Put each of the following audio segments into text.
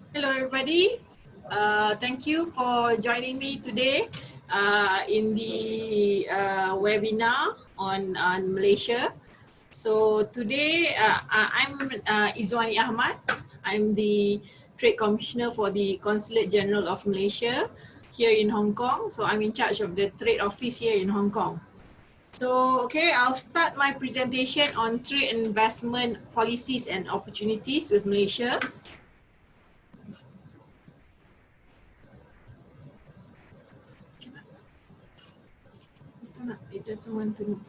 Hello, everybody. Thank you for joining me today in the webinar on Malaysia. So today I'm Izwani Ahmad. I'm the Trade Commissioner for the Consulate General of Malaysia here in Hong Kong. So I'm in charge of the trade office here in Hong Kong. So, okay, I'll start my presentation on trade and investment policies and opportunities with Malaysia. It doesn't want to move.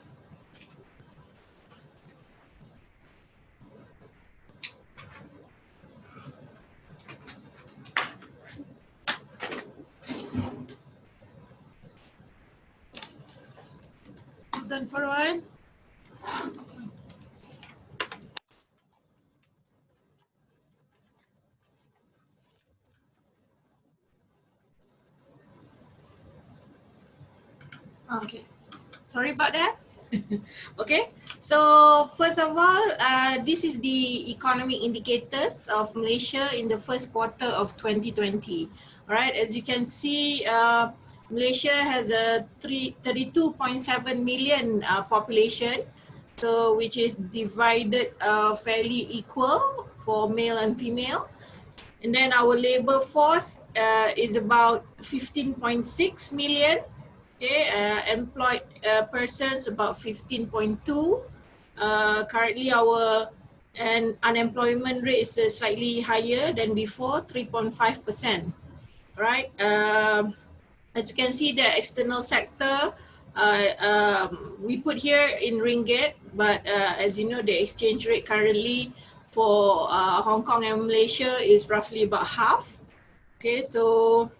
Done for a while. Okay, sorry about that. Okay, so first of all, this is the economic indicators of Malaysia in the first quarter of 2020. All right, as you can see, Malaysia has a 32.7 million population, so which is divided fairly equal for male and female. And then our labor force is about 15.6 million. Okay, employed persons about 15.2. Currently our unemployment rate is slightly higher than before, 3.5%. Right. As you can see, the external sector, we put here in ringgit, but as you know, the exchange rate currently for Hong Kong and Malaysia is roughly about half. Okay, so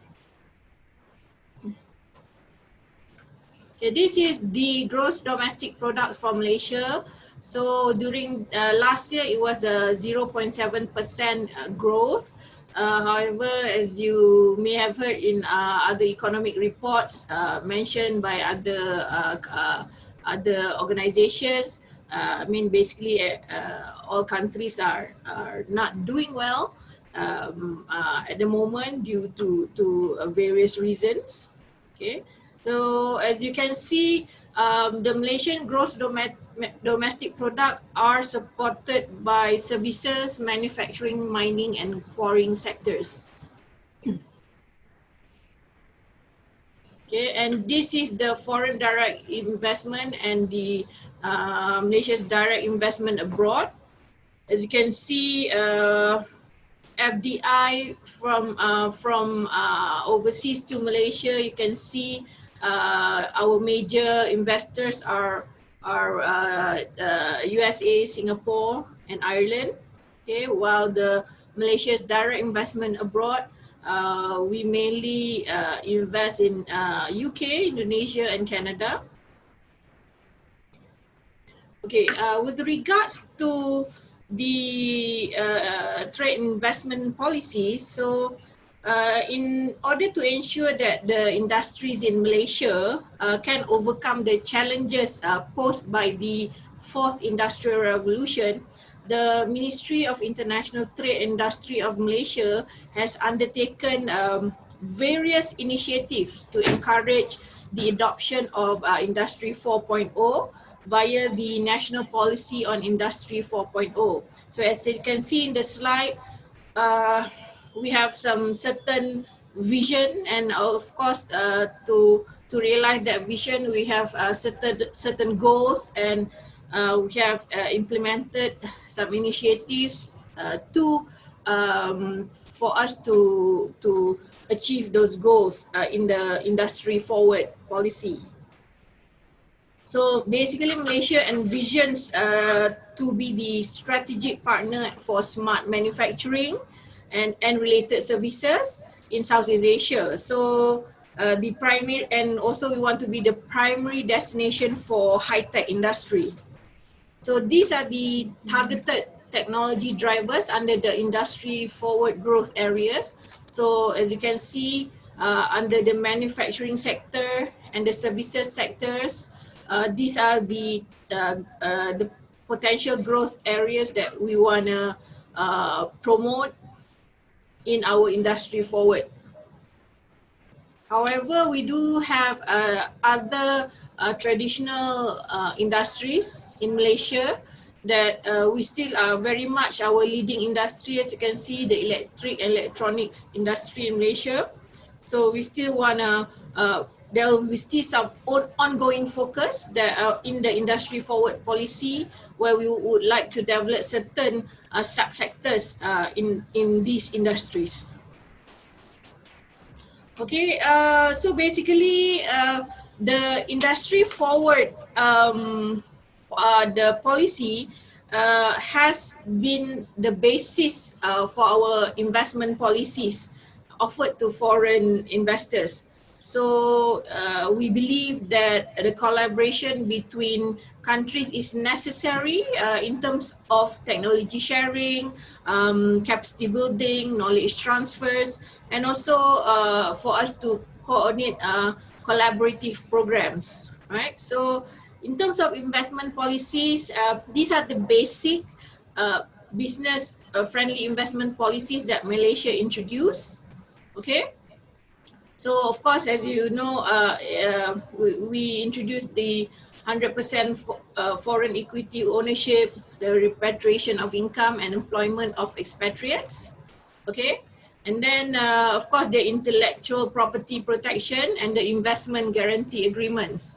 okay, this is the gross domestic product from Malaysia. So during last year, it was a 0.7% growth. However, as you may have heard in other economic reports mentioned by other organizations, I mean, basically all countries are not doing well at the moment due to various reasons. Okay. So as you can see, the Malaysian gross domestic product are supported by services, manufacturing, mining, and quarrying sectors. Okay, and this is the foreign direct investment and the Malaysia's direct investment abroad. As you can see, FDI from overseas to Malaysia, you can see our major investors are USA, Singapore, and Ireland. Okay, while the Malaysia's direct investment abroad, we mainly invest in UK, Indonesia, and Canada. Okay, with regards to the trade investment policies, so in order to ensure that the industries in Malaysia can overcome the challenges posed by the fourth industrial revolution, the Ministry of International Trade and Industry of Malaysia has undertaken various initiatives to encourage the adoption of Industry 4.0 via the National Policy on Industry 4.0. So as you can see in the slide, we have some certain vision, and of course to realize that vision we have certain goals, and we have implemented some initiatives to for us to achieve those goals in the industry forward policy. So basically, Malaysia envisions to be the strategic partner for smart manufacturing and related services in Southeast Asia. So the primary, and also we want to be the primary destination for high-tech industry. So these are the targeted technology drivers under the industry forward growth areas. So as you can see, under the manufacturing sector and the services sectors, these are the potential growth areas that we want to promote. in our industry forward. However, we do have other traditional industries in Malaysia that we still are very much our leading industry. As you can see, the electric and electronics industry in Malaysia. So we still wanna, there will be still some ongoing focus that in the industry forward policy, where we would like to develop certain subsectors in these industries. Okay, so basically, the industry forward, the policy has been the basis for our investment policies offered to foreign investors. So we believe that the collaboration between countries is necessary in terms of technology sharing, capacity building, knowledge transfers, and also for us to coordinate collaborative programs, right? So in terms of investment policies, these are the basic business friendly investment policies that Malaysia introduced. Okay, so of course, as you know, we introduced the 100% foreign equity ownership, the repatriation of income and employment of expatriates. Okay, and then of course the intellectual property protection and the investment guarantee agreements.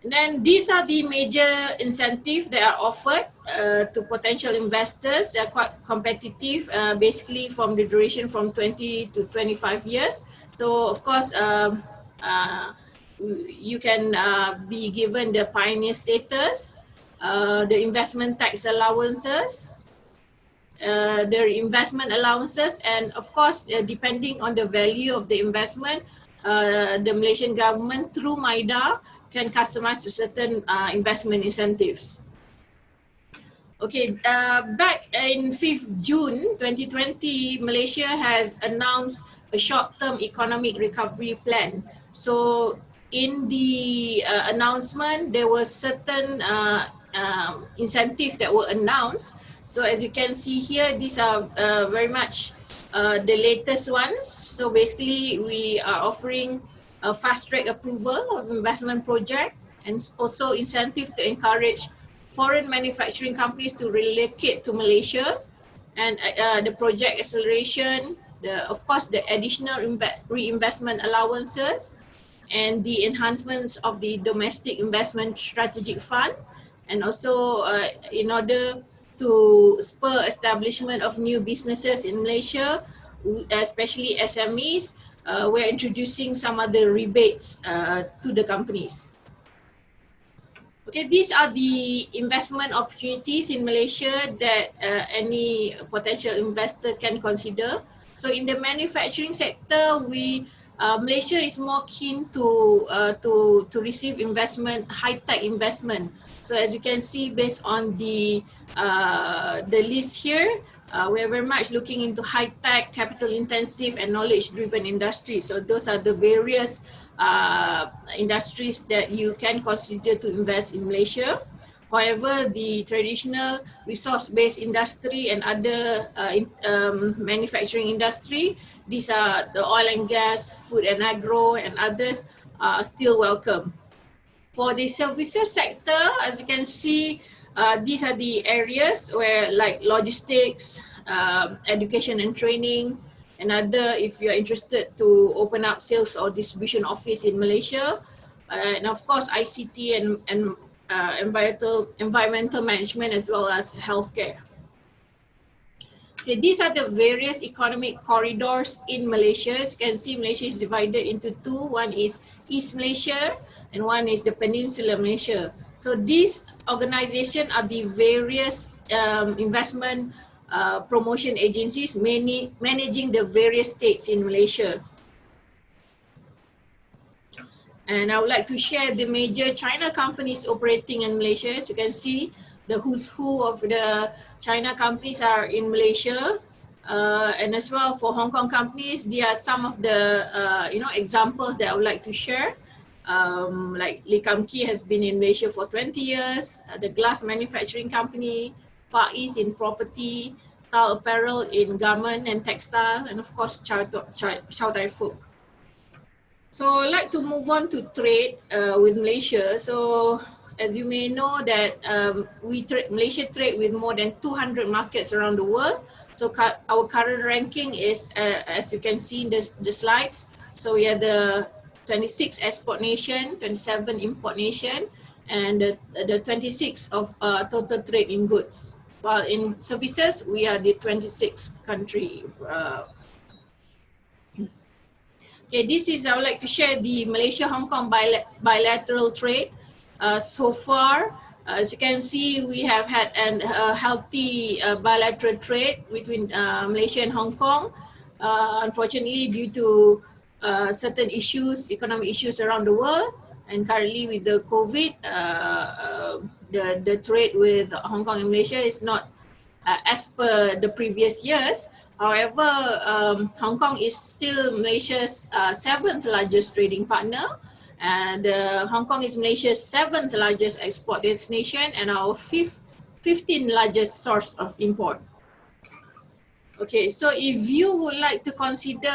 And then these are the major incentives that are offered to potential investors. They are quite competitive, basically from the duration from 20 to 25 years. So of course, you can be given the pioneer status, the investment tax allowances, the investment allowances, and of course, depending on the value of the investment, the Malaysian government through MIDA can customize certain investment incentives. Okay, back in 5th June 2020, Malaysia has announced a short-term economic recovery plan. So in the announcement, there were certain incentives that were announced. So as you can see here, these are very much the latest ones. So basically, we are offering a fast-track approval of investment project, and also incentive to encourage foreign manufacturing companies to relocate to Malaysia, and the project acceleration, of course the additional reinvestment allowances, and the enhancements of the domestic investment strategic fund, and also in order to spur establishment of new businesses in Malaysia, especially SMEs, we're introducing some other rebates to the companies. Okay, these are the investment opportunities in Malaysia that any potential investor can consider. So in the manufacturing sector, Malaysia is more keen to receive investment, high-tech investment. So as you can see, based on the list here, we are very much looking into high-tech, capital-intensive, and knowledge-driven industries. So those are the various industries that you can consider to invest in Malaysia. However, the traditional resource-based industry and other manufacturing industry, these are the oil and gas, food and agro, and others are still welcome. For the services sector, as you can see, these are the areas where like logistics, education and training, and other, if you're interested to open up sales or distribution office in Malaysia, and of course ICT and environmental management, as well as healthcare. Okay, these are the various economic corridors in Malaysia. As you can see, Malaysia is divided into two. One is East Malaysia and one is the Peninsular Malaysia. So these organizations are the various investment promotion agencies, managing the various states in Malaysia. And I would like to share the major China companies operating in Malaysia. As you can see, the who's who of the China companies are in Malaysia. And as well for Hong Kong companies, there are some of the examples that I would like to share. Like Lee Kam Kee has been in Malaysia for 20 years, the glass manufacturing company, Far East in property, apparel, in garment and textile, and of course Chow Tai Fook. So I'd like to move on to trade with Malaysia. So as you may know that Malaysia trade with more than 200 markets around the world. So our current ranking is, as you can see in the slides, so we are the 26 export nation, 27 import nation, and the 26 of total trade in goods. While in services, we are the 26th country. Okay, this is, I would like to share the Malaysia-Hong Kong bilateral trade. So far, as you can see, we have had a healthy bilateral trade between Malaysia and Hong Kong. Unfortunately, due to certain issues, economic issues around the world, and currently with the COVID, the trade with Hong Kong and Malaysia is not as per the previous years. However, Hong Kong is still Malaysia's seventh largest trading partner, and Hong Kong is Malaysia's seventh largest export destination and our 15th largest source of import. Okay, so if you would like to consider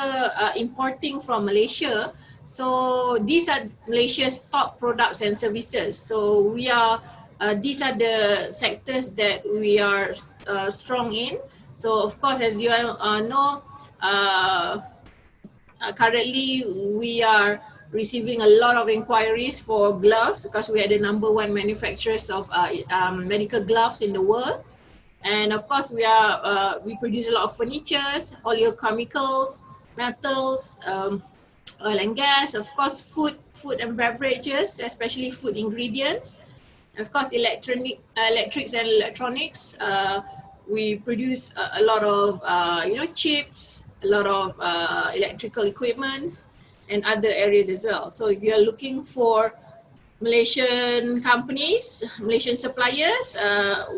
importing from Malaysia, so these are Malaysia's top products and services. So we are, these are the sectors that we are strong in. So of course, as you all know, currently we are receiving a lot of inquiries for gloves because we are the #1 manufacturers of medical gloves in the world. And of course, we produce a lot of furnitures, oleochemicals, metals, oil and gas, of course, food and beverages, especially food ingredients. Of course, electrics and electronics. We produce a lot of chips, a lot of electrical equipments, and other areas as well. So if you are looking for Malaysian companies, Malaysian suppliers,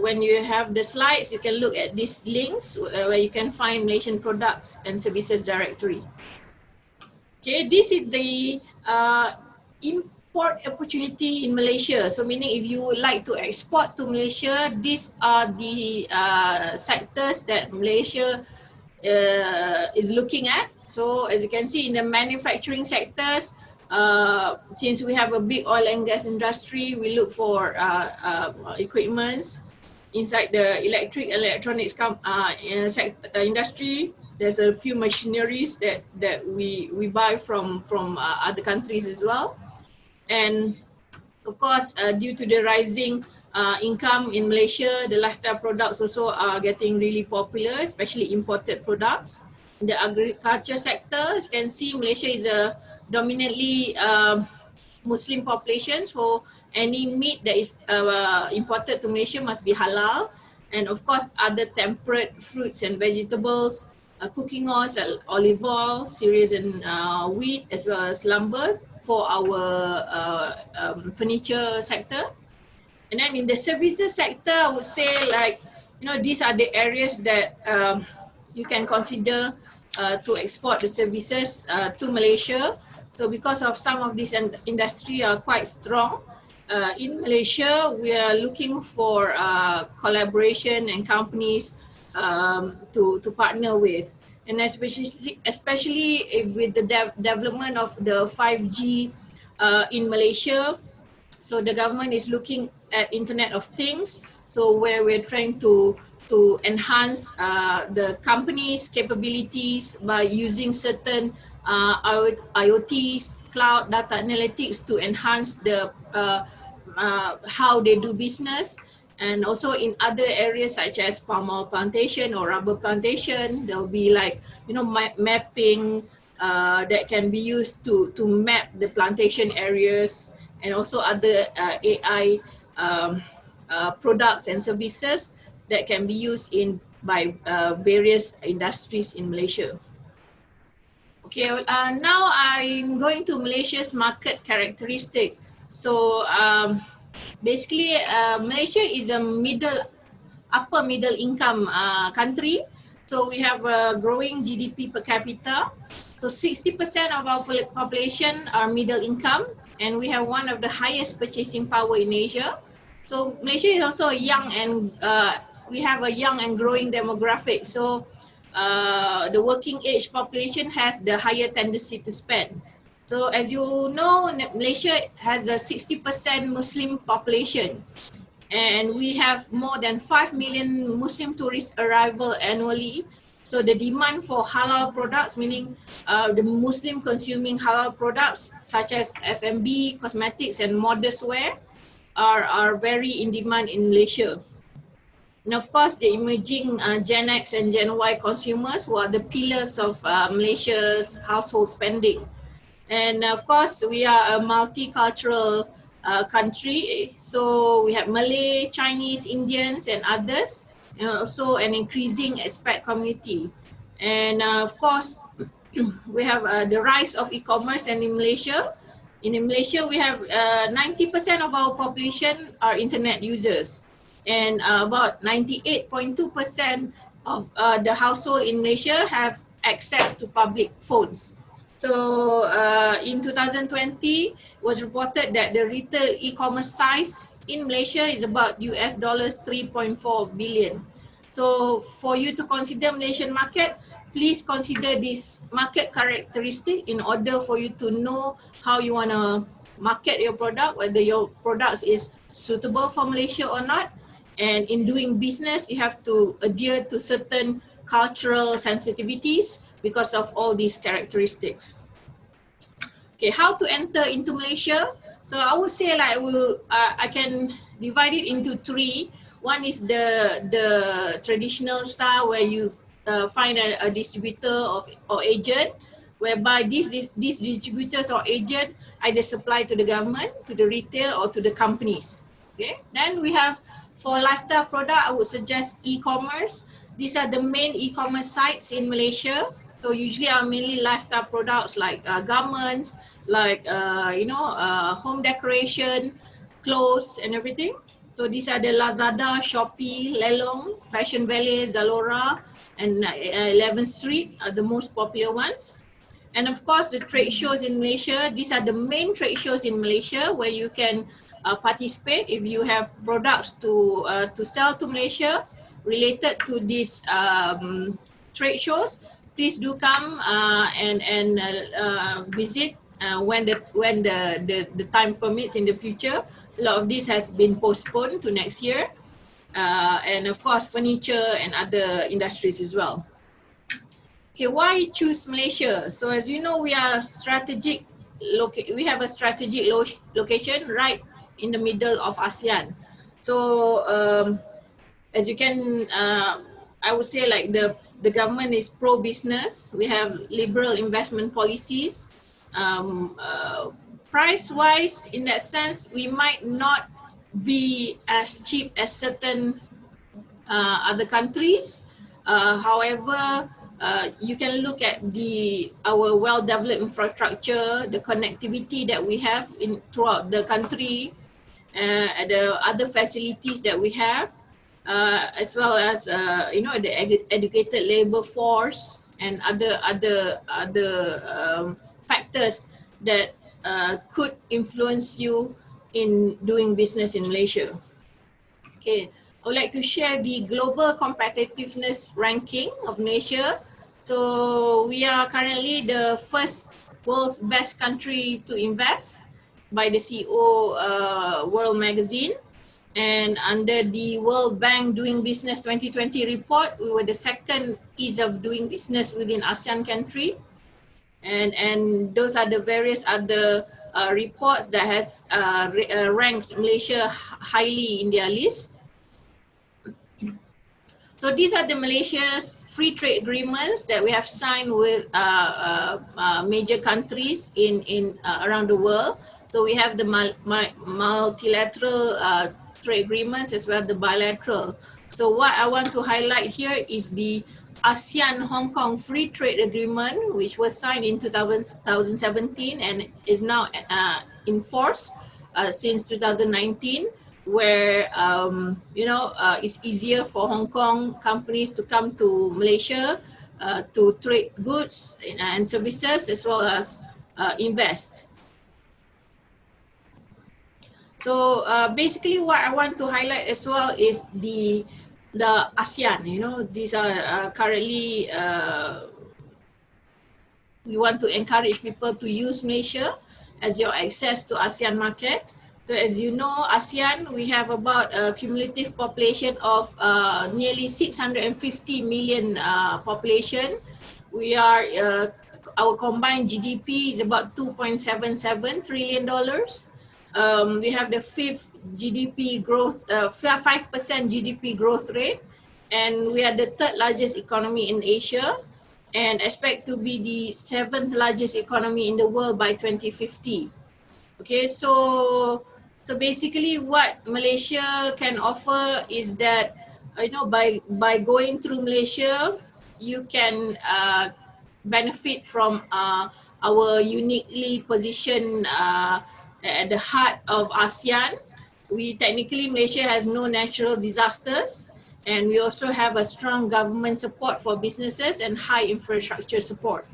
when you have the slides, you can look at these links where you can find Malaysian products and services directory. Okay, this is the import opportunity in Malaysia. So meaning if you would like to export to Malaysia, these are the sectors that Malaysia is looking at. So as you can see in the manufacturing sectors, since we have a big oil and gas industry, we look for equipments inside the electric and electronics industry. There's a few machineries that we buy from other countries as well. And of course, due to the rising income in Malaysia, the lifestyle products also are getting really popular, especially imported products. In the agriculture sector, as you can see, Malaysia is a dominantly Muslim population, so any meat that is imported to Malaysia must be halal. And of course, other temperate fruits and vegetables, cooking oils, olive oil, cereals and wheat, as well as lumber for our furniture sector. And then in the services sector, I would say these are the areas that you can consider to export the services to Malaysia. So because of some of these industry are quite strong, in Malaysia, we are looking for collaboration and companies to partner with. And especially with the development of the 5G in Malaysia, so the government is looking at Internet of Things, so where we're trying to enhance the company's capabilities by using certain IoTs, cloud data analytics to enhance the how they do business. And also in other areas such as palm oil plantation or rubber plantation, there'll be mapping that can be used to map the plantation areas, and also other AI products and services that can be used by various industries in Malaysia. Okay, now I'm going to Malaysia's market characteristic. So basically, Malaysia is a upper middle income country. So we have a growing GDP per capita. So 60% of our population are middle income, and we have one of the highest purchasing power in Asia. So Malaysia is also a young and we have a young and growing demographic. So the working age population has the higher tendency to spend. So as you know, Malaysia has a 60% Muslim population, and we have more than 5 million Muslim tourist arrival annually. So the demand for halal products, meaning the Muslim consuming halal products such as F&B, cosmetics and modest wear are very in demand in Malaysia. And of course, the emerging Gen X and Gen Y consumers who are the pillars of Malaysia's household spending. And of course, we are a multicultural country. So we have Malay, Chinese, Indians, and others, and also an increasing expat community. And of course, we have the rise of e-commerce. And in Malaysia, we have 90% of our population are internet users, and about 98.2% of the household in Malaysia have access to public phones. So in 2020, it was reported that the retail e-commerce size in Malaysia is about US dollars 3.4 billion. So for you to consider Malaysian market, please consider this market characteristic in order for you to know how you want to market your product, whether your product is suitable for Malaysia or not. And in doing business, you have to adhere to certain cultural sensitivities because of all these characteristics. Okay, how to enter into Malaysia? So I would say like I can divide it into three. One is the traditional style where you find a distributor or agent, whereby these distributors or agent either supply to the government, to the retail, or to the companies. Okay, then we have for lifestyle product, I would suggest e-commerce. These are the main e-commerce sites in Malaysia. So usually are mainly lifestyle products like garments, like home decoration, clothes and everything. So these are the Lazada, Shopee, Lelong, Fashion Valley, Zalora, and 11th Street are the most popular ones. And of course, the trade shows in Malaysia, these are the main trade shows in Malaysia where you can participate if you have products to sell to Malaysia related to these trade shows. Please do come and visit when the time permits in the future. A lot of this has been postponed to next year, and of course furniture and other industries as well. Okay, why choose Malaysia? So as you know, we have a strategic location right in the middle of ASEAN. So as you can, I would say like the government is pro-business. We have liberal investment policies. Price-wise, in that sense, we might not be as cheap as certain other countries. However, you can look at our well-developed infrastructure, the connectivity that we have throughout the country, the other facilities that we have, as well as the educated labor force and other factors that could influence you in doing business in Malaysia. Okay, I would like to share the global competitiveness ranking of Malaysia. So we are currently the first world's best country to invest by the CEO World Magazine. And under the World Bank Doing Business 2020 report, we were the second ease of doing business within ASEAN country. And those are the various other reports that has ranked Malaysia highly in their list. So these are the Malaysia's free trade agreements that we have signed with major countries in around the world. So we have the multilateral trade agreements as well as the bilateral. So what I want to highlight here is the ASEAN-Hong Kong Free Trade Agreement, which was signed in 2017 and is now in force since 2019, where it's easier for Hong Kong companies to come to Malaysia to trade goods and services as well as invest. So basically what I want to highlight as well is the the ASEAN. You know, these are currently we want to encourage people to use Malaysia as your access to ASEAN market. So as you know, ASEAN, we have about a cumulative population of nearly 650 million population. We are, our combined GDP is about $2.77 trillion. We have the fifth GDP growth, 5% GDP growth rate, and we are the third largest economy in Asia and expect to be the seventh largest economy in the world by 2050. Okay, so basically what Malaysia can offer is that, you know, by going through Malaysia, you can benefit from our uniquely positioned at the heart of ASEAN. We technically, Malaysia has no natural disasters, and we also have a strong government support for businesses and high infrastructure support.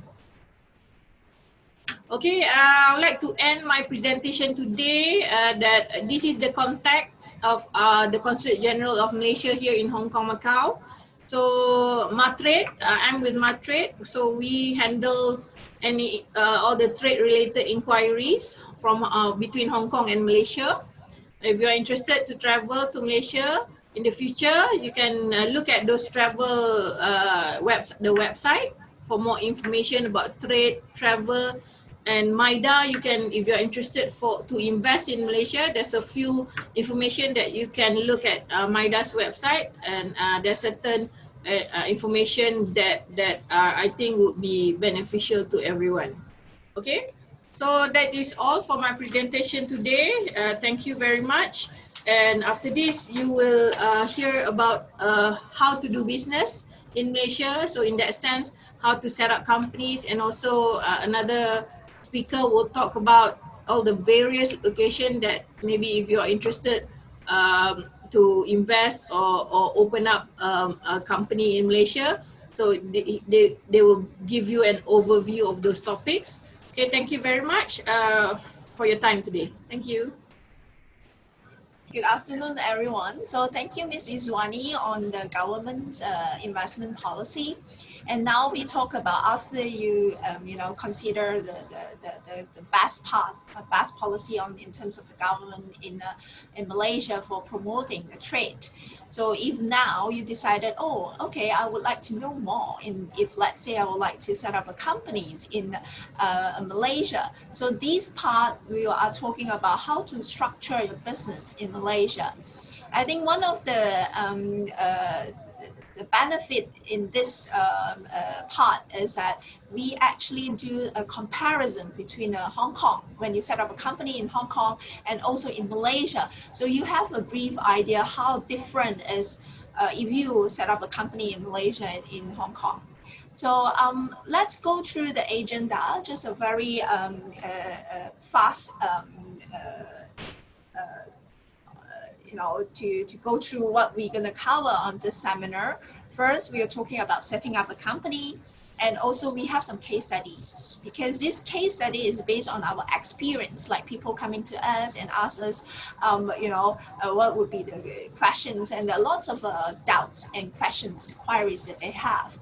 Okay, I would like to end my presentation today that this is the context of the Consulate General of Malaysia here in Hong Kong, Macau. So Matrade, I'm with Matrade. So we handle any all the trade related inquiries from between Hong Kong and Malaysia. If you are interested to travel to Malaysia in the future, you can look at those travel the website for more information about trade, travel, and MIDA. You can, if you're interested to invest in Malaysia, there's a few information that you can look at MIDA's website, and there's certain information that I think would be beneficial to everyone. Okay, so that is all for my presentation today. Thank you very much. And after this, you will hear about how to do business in Malaysia. So in that sense, how to set up companies, and also another speaker will talk about all the various locations that maybe if you're interested to invest or open up a company in Malaysia. So they will give you an overview of those topics. Okay, thank you very much for your time today. Thank you. Good afternoon, everyone. So thank you, Ms. Izwani, on the government investment policy. And now we talk about, after you consider the best part, best policy in terms of the government in Malaysia for promoting the trade. So if now you decided, oh, okay, I would like to know more. If let's say I would like to set up a companies in Malaysia. So this part we are talking about how to structure your business in Malaysia. I think one of the benefit in this part is that we actually do a comparison between Hong Kong, when you set up a company in Hong Kong, and also in Malaysia. So you have a brief idea how different is if you set up a company in Malaysia and in Hong Kong. So let's go through the agenda, just a very fast to go through what we're going to cover on this seminar. First, we are talking about setting up a company, and also we have some case studies, because this case study is based on our experience, like people coming to us and ask us, what would be the questions, and there are lots of doubts and questions, queries that they have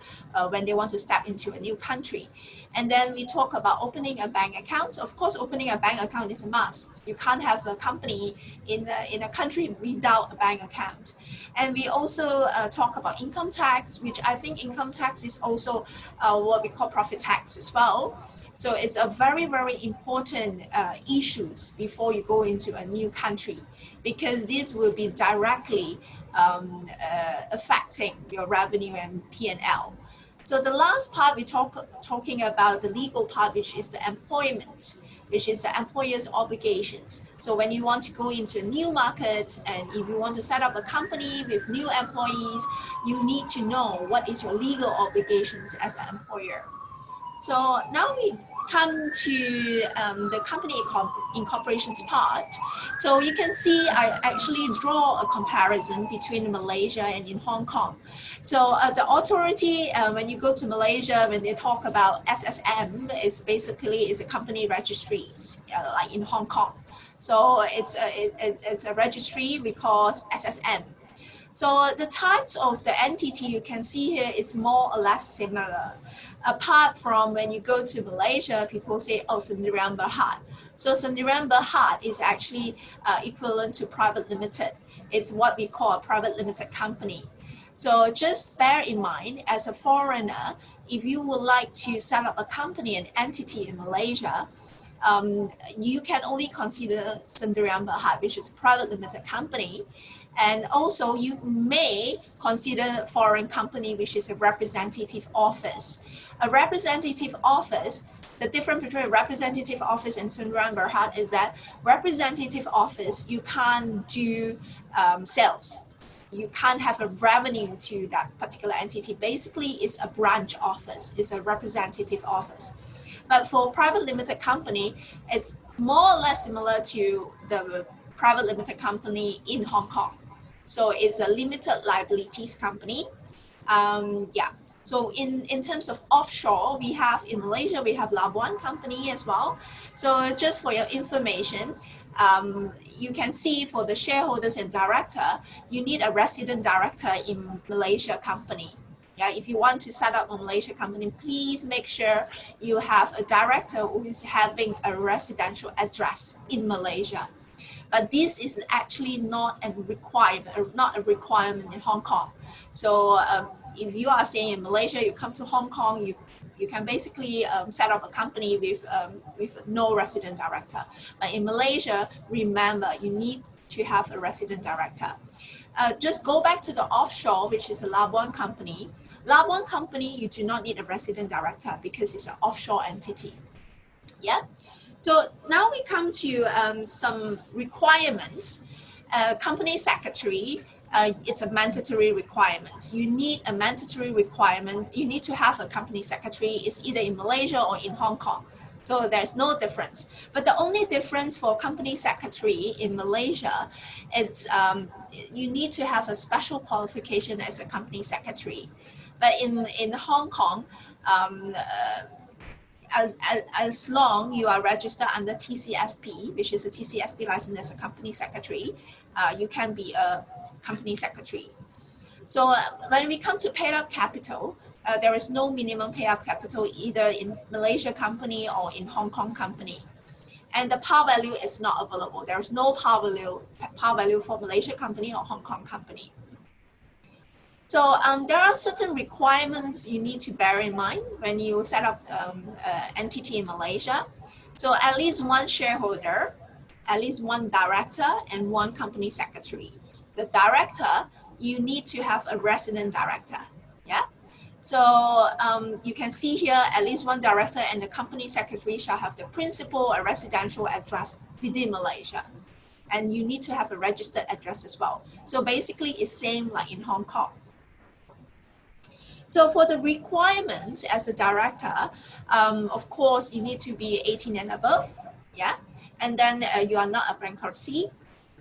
when they want to step into a new country. And then we talk about opening a bank account. Of course, opening a bank account is a must. You can't have a company in a country without a bank account. And we also talk about income tax, which I think income tax is also what we call profit tax as well. So it's a very, very important issues before you go into a new country, because this will be directly affecting your revenue and P&L. So the last part we talking about the legal part, which is the employment, which is the employer's obligations. So when you want to go into a new market, and if you want to set up a company with new employees, you need to know what is your legal obligations as an employer. So now we come to the company incorporations part. So you can see I actually draw a comparison between Malaysia and in Hong Kong. So the authority, when you go to Malaysia, when they talk about SSM, is basically is a company registries, like in Hong Kong. So it's a registry we call SSM. So the types of the entity you can see here is more or less similar. Apart from when you go to Malaysia, people say, oh, Sendirian Berhad. So Sendirian Berhad is actually equivalent to private limited. It's what we call a private limited company. So just bear in mind, as a foreigner, if you would like to set up a company, an entity in Malaysia, you can only consider Sendirian Berhad, which is a private limited company. And also you may consider foreign company, which is a representative office. A representative office, the difference between a representative office and Sendirian Berhad is that representative office, you can't do sales. You can't have a revenue to that particular entity. Basically, it's a branch office, it's a representative office. But for private limited company, it's more or less similar to the private limited company in Hong Kong. So it's a limited liabilities company. Yeah. So in terms of offshore, we have in Malaysia, we have Labuan company as well. So just for your information, you can see for the shareholders and director, you need a resident director in Malaysia company. Yeah, if you want to set up a Malaysia company, please make sure you have a director who is having a residential address in Malaysia. But this is actually not a requirement in Hong Kong. So if you are staying in Malaysia, you come to Hong Kong, you can basically set up a company with no resident director. But in Malaysia, remember, you need to have a resident director. Just go back to the offshore, which is a Labuan company. Labuan company, you do not need a resident director because it's an offshore entity. Yeah. So now we come to some requirements. Company secretary, it's a mandatory requirement. You need a mandatory requirement. You need to have a company secretary. It's either in Malaysia or in Hong Kong. So there's no difference. But the only difference for company secretary in Malaysia is you need to have a special qualification as a company secretary. But in Hong Kong, as long you are registered under TCSP, which is a TCSP license as a company secretary, you can be a company secretary. So when we come to paid up capital, there is no minimum paid up capital either in Malaysia company or in Hong Kong company. And the par value is not available. There is no par value for Malaysia company or Hong Kong company. So there are certain requirements you need to bear in mind when you set up an entity in Malaysia. So at least one shareholder, at least one director, and one company secretary. The director, you need to have a resident director. Yeah. So you can see here, at least one director and the company secretary shall have the principal, a residential address within Malaysia. And you need to have a registered address as well. So basically, it's same like in Hong Kong. So for the requirements as a director, of course, you need to be 18 and above, yeah? And then you are not a bankruptcy,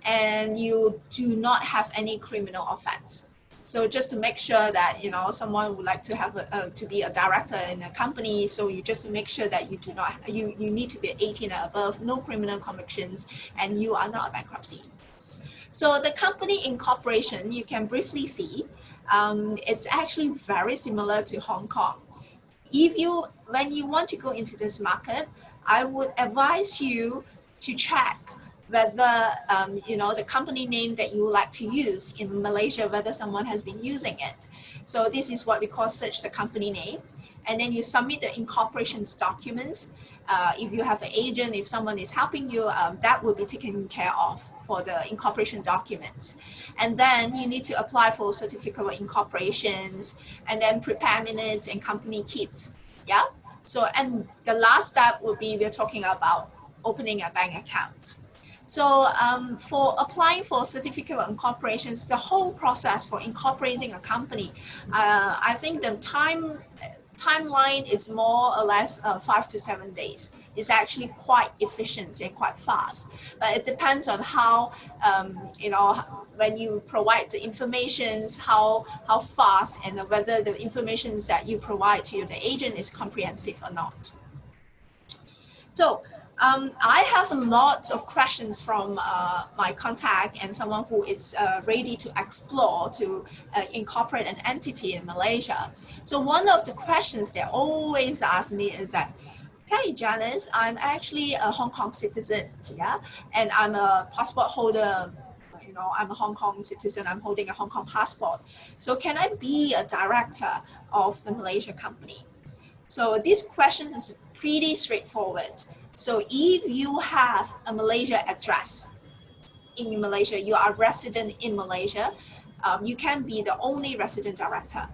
and you do not have any criminal offense. So just to make sure that, you know, someone would like to have to be a director in a company, so you just to make sure that you do not, you need to be 18 and above, no criminal convictions, and you are not a bankruptcy. So the company incorporation, you can briefly see, it's actually very similar to Hong Kong. When you want to go into this market, I would advise you to check whether the company name that you like to use in Malaysia, whether someone has been using it. So this is what we call search the company name. And then you submit the incorporations documents. If you have an agent, if someone is helping you, that will be taken care of for the incorporation documents. And then you need to apply for certificate of incorporations, and then prepare minutes and company kits. Yeah. So, and the last step would be, we're talking about opening a bank account. So for applying for certificate of incorporations, the whole process for incorporating a company, I think the timeline is more or less 5 to 7 days. It's actually quite efficient and quite fast. But it depends on how, when you provide the information, how fast, and whether the information that you provide to the agent is comprehensive or not. So I have a lot of questions from my contact and someone who is ready to explore to incorporate an entity in Malaysia. So one of the questions they always ask me is that, hey Janice, I'm actually a Hong Kong citizen, yeah, and I'm a passport holder. You know, I'm a Hong Kong citizen. I'm holding a Hong Kong passport. So can I be a director of the Malaysia company? So this question is pretty straightforward. So if you have a Malaysia address in Malaysia, you are resident in Malaysia, you can be the only resident director.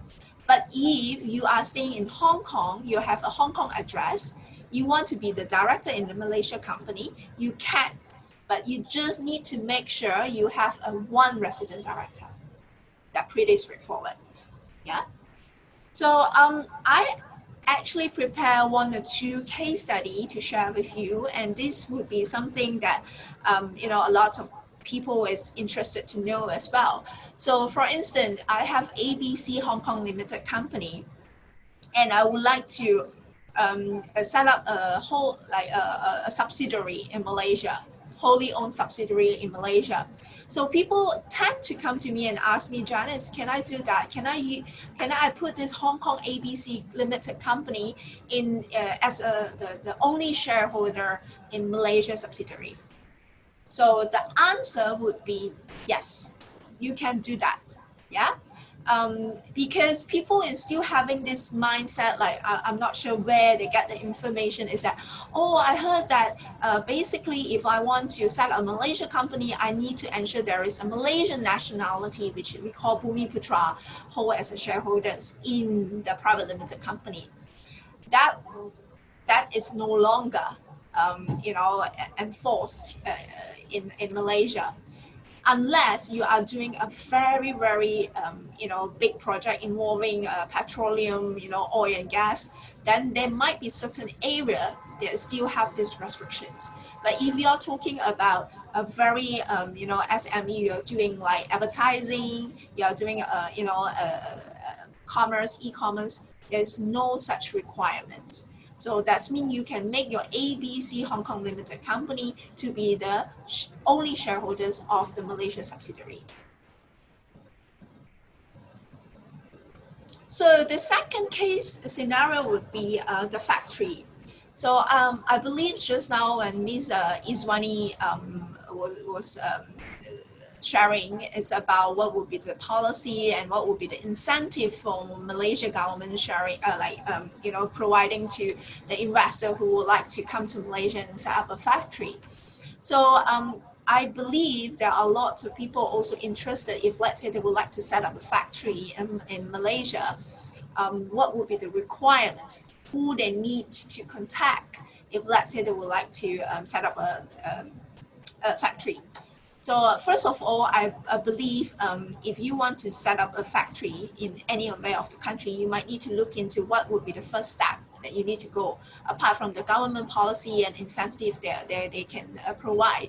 But if you are staying in Hong Kong, you have a Hong Kong address, you want to be the director in the Malaysia company, you can. But you just need to make sure you have a one resident director. That's pretty straightforward. Yeah. So I actually prepare one or two case study to share with you, and this would be something that you know, a lot of people is interested to know as well. So for instance, I have ABC Hong Kong Limited Company, and I would like to set up a whole like a subsidiary in Malaysia, wholly owned subsidiary in Malaysia. So people tend to come to me and ask me, Janice, can I do that? Can I put this Hong Kong ABC Limited Company in as the only shareholder in Malaysia subsidiary? So the answer would be yes, you can do that. Yeah. Because people is still having this mindset, like I'm not sure where they get the information, is that, oh, I heard that basically if I want to set up a Malaysia company, I need to ensure there is a Malaysian nationality, which we call Bumi Putra, hold as a shareholders in the private limited company. That that is no longer you know, enforced in Malaysia, unless you are doing a very you know, big project involving petroleum, you know, oil and gas. Then there might be certain area that still have these restrictions. But if you are talking about a very you know, SME, you're doing like advertising, you're doing you know, commerce, e-commerce, there's no such requirements. So that means you can make your ABC Hong Kong Limited Company to be the only shareholders of the Malaysia subsidiary. So the second case scenario would be the factory. So I believe just now when Ms. Izwani was sharing is about what would be the policy and what would be the incentive for Malaysia government sharing, you know, providing to the investor who would like to come to Malaysia and set up a factory. So I believe there are lots of people also interested if, let's say, they would like to set up a factory in Malaysia. What would be the requirements? Who they need to contact if, let's say, they would like to set up a factory. So first of all, I believe if you want to set up a factory in any of the country, you might need to look into what would be the first step that you need to go, apart from the government policy and incentive they can provide.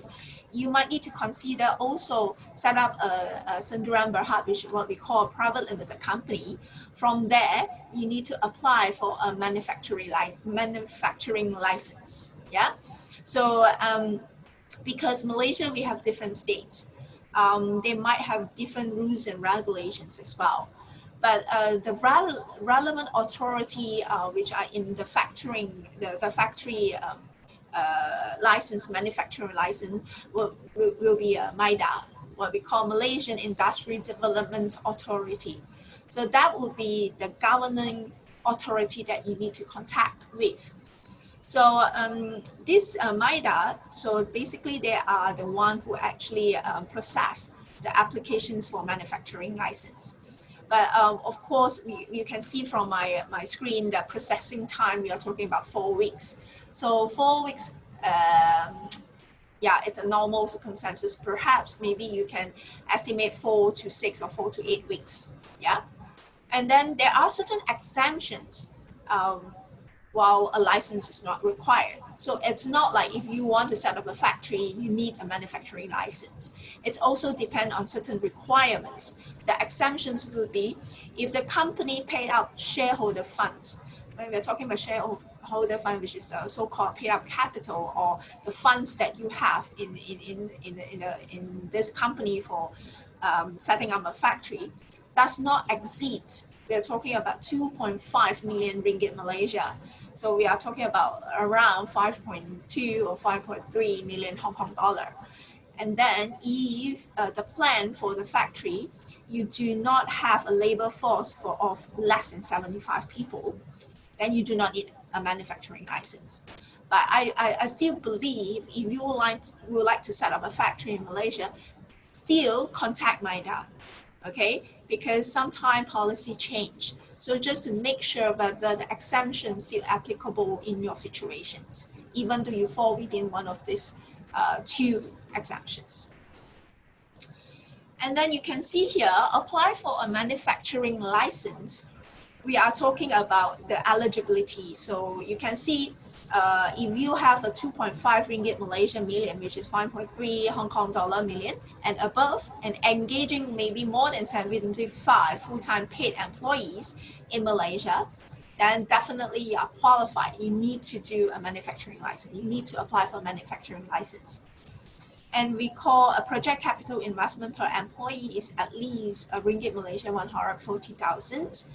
You might need to consider also set up a Sendirian Berhad, which is what we call a private limited company. From there, you need to apply for a manufacturing license. Yeah. So because Malaysia, we have different states. They might have different rules and regulations as well. But the relevant authority which are in the factory license, manufacturing license, will be MIDA, what we call Malaysian Industry Development Authority. So that would be the governing authority that you need to contact with. So this MIDA, so basically they are the one who actually process the applications for manufacturing license. But of course, you can see from my screen that processing time, we are talking about 4 weeks. So 4 weeks, yeah, it's a normal circumstances. Perhaps maybe you can estimate 4 to 6 or 4 to 8 weeks. Yeah. And then there are certain exemptions while a license is not required. So it's not like if you want to set up a factory, you need a manufacturing license. It also depends on certain requirements. The exemptions would be if the company paid out shareholder funds. When we're talking about holder fund, which is the so-called paid-up capital, or the funds that you have in this company for setting up a factory, does not exceed. We are talking about 2.5 million ringgit Malaysia. So we are talking about around 5.2 or 5.3 million Hong Kong dollar. And then if the plan for the factory, you do not have a labor force of less than 75 people, then you do not need a manufacturing license. But I still believe if you would like to set up a factory in Malaysia, still contact MIDA, okay? Because sometimes policy change. So just to make sure that the exemption is still applicable in your situations, even though you fall within one of these two exemptions. And then you can see here, apply for a manufacturing license. We are talking about the eligibility. So you can see if you have a 2.5 ringgit Malaysian million, which is 5.3 Hong Kong dollar million and above, and engaging maybe more than 75 full-time paid employees in Malaysia, then definitely you are qualified. You need to do a manufacturing license. You need to apply for a manufacturing license. And we call a project capital investment per employee is at least a ringgit Malaysia 140,000.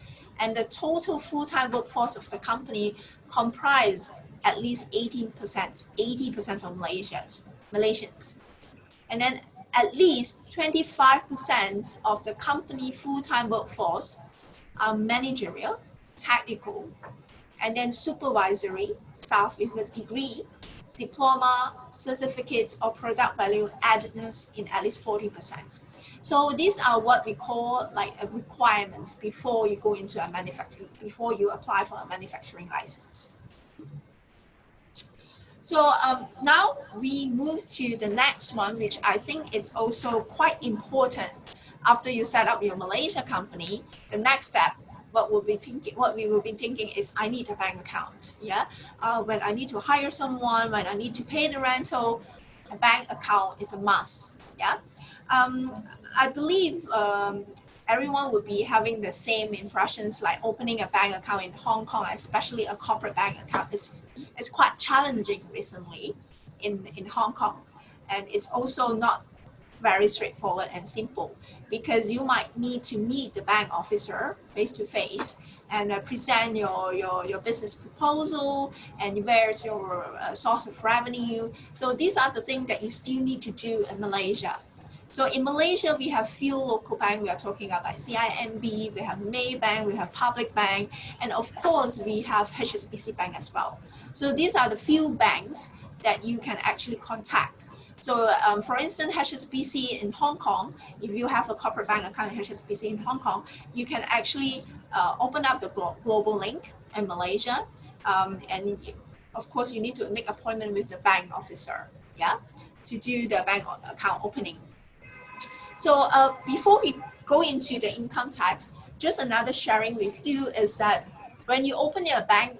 And the total full-time workforce of the company comprise at least 80% from Malaysians. And then at least 25% of the company full-time workforce are managerial, technical, and then supervisory staff with a degree, diploma, certificate, or product value addedness in at least 40%. So these are what we call like a requirements before you go into a manufacturing, before you apply for a manufacturing license. So now we move to the next one, which I think is also quite important. After you set up your Malaysia company, the next step, what we will be thinking is, I need a bank account. Yeah, when I need to hire someone, when I need to pay the rental, a bank account is a must. Yeah, I believe everyone would be having the same impressions, like opening a bank account in Hong Kong, especially a corporate bank account, is quite challenging recently in Hong Kong. And it's also not very straightforward and simple, because you might need to meet the bank officer face to face and present your business proposal and where's your source of revenue. So these are the things that you still need to do in Malaysia. So in Malaysia, we have few local banks. We are talking about CIMB, we have Maybank, we have Public Bank, and of course we have HSBC Bank as well. So these are the few banks that you can actually contact. So for instance, HSBC in Hong Kong, if you have a corporate bank account in HSBC in Hong Kong, you can actually open up the global link in Malaysia. And of course, you need to make appointment with the bank officer, yeah, to do the bank account opening. So before we go into the income tax, just another sharing with you is that when you open a bank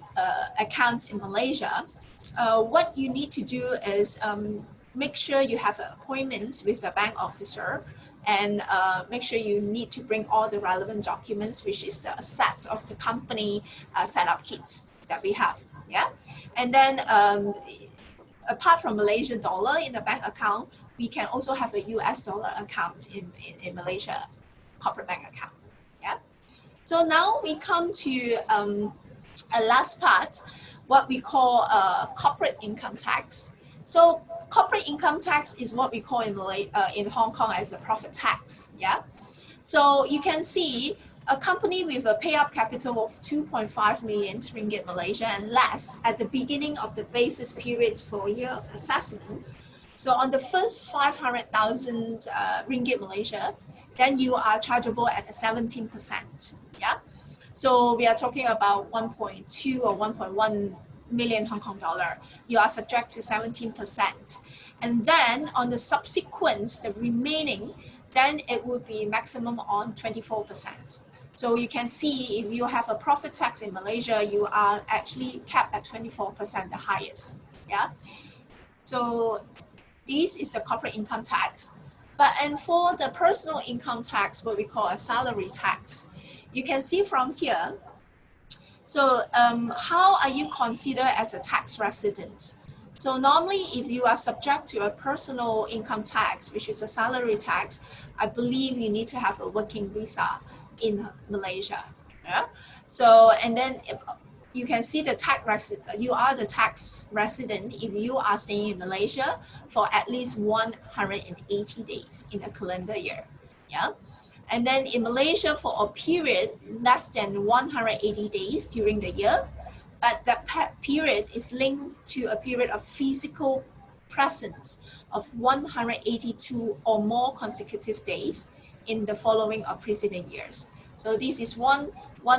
account in Malaysia, what you need to do is make sure you have appointments with the bank officer, and make sure you need to bring all the relevant documents, which is the assets of the company setup kits that we have. Yeah, and then apart from Malaysian dollar in the bank account, we can also have a US dollar account in Malaysia, corporate bank account. Yeah. So now we come to a last part, what we call corporate income tax. So corporate income tax is what we call in Hong Kong as a profit tax. Yeah. So you can see a company with a pay-up capital of 2.5 million ringgit Malaysia and less at the beginning of the basis period for a year of assessment. So on the first 500,000 ringgit Malaysia, then you are chargeable at 17%. Yeah. So we are talking about 1.2 or 1.1 million Hong Kong dollar. You are subject to 17%. And then on the subsequent, the remaining, then it would be maximum on 24%. So you can see if you have a profit tax in Malaysia, you are actually capped at 24%, the highest. Yeah. So this is the corporate income tax. And for the personal income tax, what we call a salary tax, you can see from here. So how are you considered as a tax resident? So normally if you are subject to a personal income tax, which is a salary tax, I believe you need to have a working visa in Malaysia. Yeah? So, and then if you can see the you are the tax resident if you are staying in Malaysia for at least 180 days in a calendar year. Yeah. And then in Malaysia for a period less than 180 days during the year, but that period is linked to a period of physical presence of 182 or more consecutive days in the following or preceding years. So this is one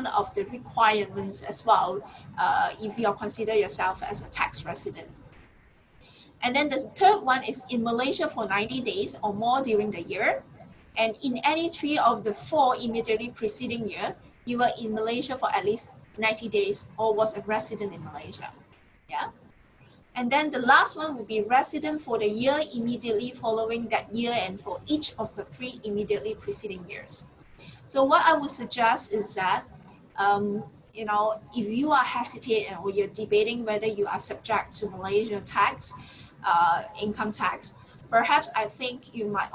of the requirements as well if you consider yourself as a tax resident. And then the third one is in Malaysia for 90 days or more during the year. And in any three of the four immediately preceding year, you were in Malaysia for at least 90 days or was a resident in Malaysia. Yeah. And then the last one would be resident for the year immediately following that year and for each of the three immediately preceding years. So what I would suggest is that, you know, if you are hesitating or you're debating whether you are subject to Malaysian tax, income tax, perhaps I think you might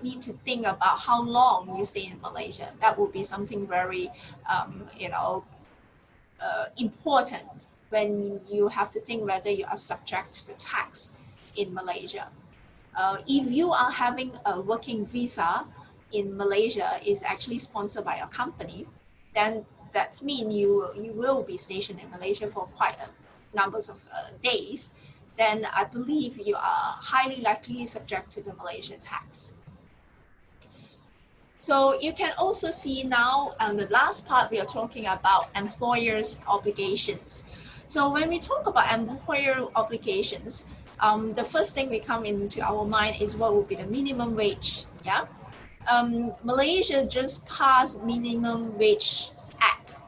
need to think about how long you stay in Malaysia. That would be something very, you know, important when you have to think whether you are subject to the tax in Malaysia. If you are having a working visa in Malaysia is actually sponsored by your company, then that means you will be stationed in Malaysia for quite a numbers of days. Then I believe you are highly likely subject to the Malaysian tax. So you can also see now on the last part, we are talking about employers' obligations. So when we talk about employer obligations, the first thing we come into our mind is what would be the minimum wage. Yeah, Malaysia just passed minimum wage act.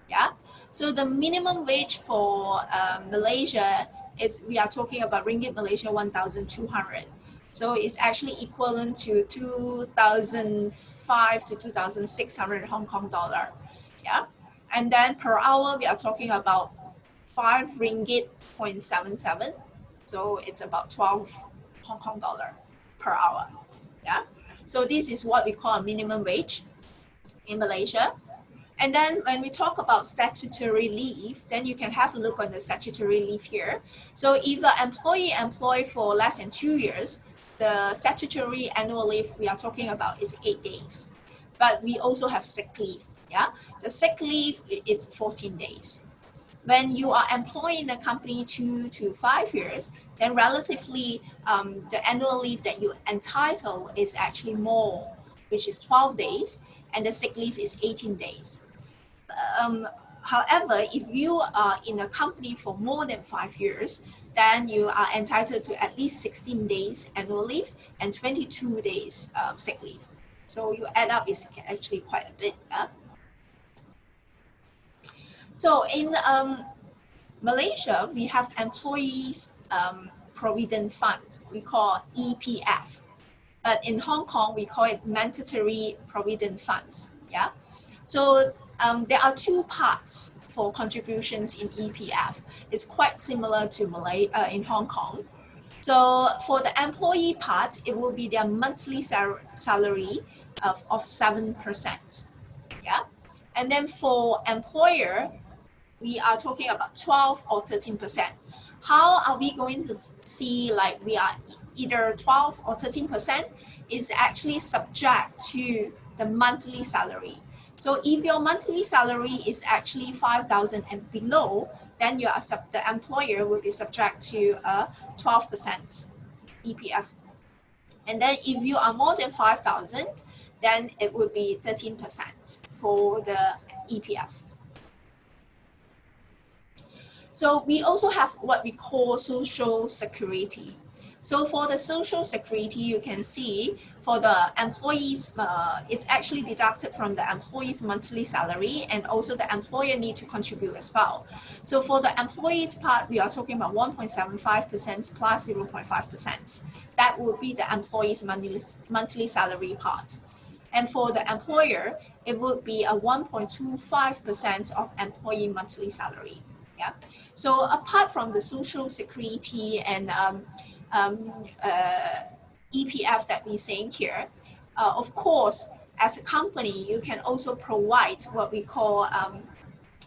Yeah, so the minimum wage for Malaysia is we are talking about ringgit Malaysia 1,200. So it's actually equivalent to 2,005 to 2,600 Hong Kong dollar. Yeah, and then per hour we are talking about 5 ringgit 0.77. So it's about 12 Hong Kong dollar per hour. Yeah, so this is what we call a minimum wage in Malaysia. And then when we talk about statutory leave, then you can have a look on the statutory leave here. So if an employee employed for less than 2 years, the statutory annual leave we are talking about is 8 days. But we also have sick leave. Yeah, the sick leave is 14 days. When you are employed in a company 2 to 5 years, then relatively the annual leave that you entitle is actually more, which is 12 days, and the sick leave is 18 days. However, if you are in a company for more than 5 years, then you are entitled to at least 16 days annual leave and 22 days sick leave. So you add up is actually quite a bit. So in Malaysia, we have employees provident fund, we call EPF. But in Hong Kong, we call it mandatory provident funds. Yeah. So there are two parts for contributions in EPF. It's quite similar to in Hong Kong. So for the employee part, it will be their monthly salary of 7%. Yeah. And then for employer, we are talking about 12 or 13%. How are we going to see like we are either 12 or 13% is actually subject to the monthly salary. So if your monthly salary is actually 5,000 and below, then you are the employer will be subject to a 12% EPF. And then if you are more than 5,000, then it would be 13% for the EPF. So we also have what we call social security. So for the social security, you can see for the employees, it's actually deducted from the employee's monthly salary, and also the employer need to contribute as well. So for the employees part, we are talking about 1.75% plus 0.5%. That would be the employee's monthly salary part. And for the employer, it would be a 1.25% of employee monthly salary. Yeah. So apart from the social security and EPF that we're saying here, of course, as a company, you can also provide what we call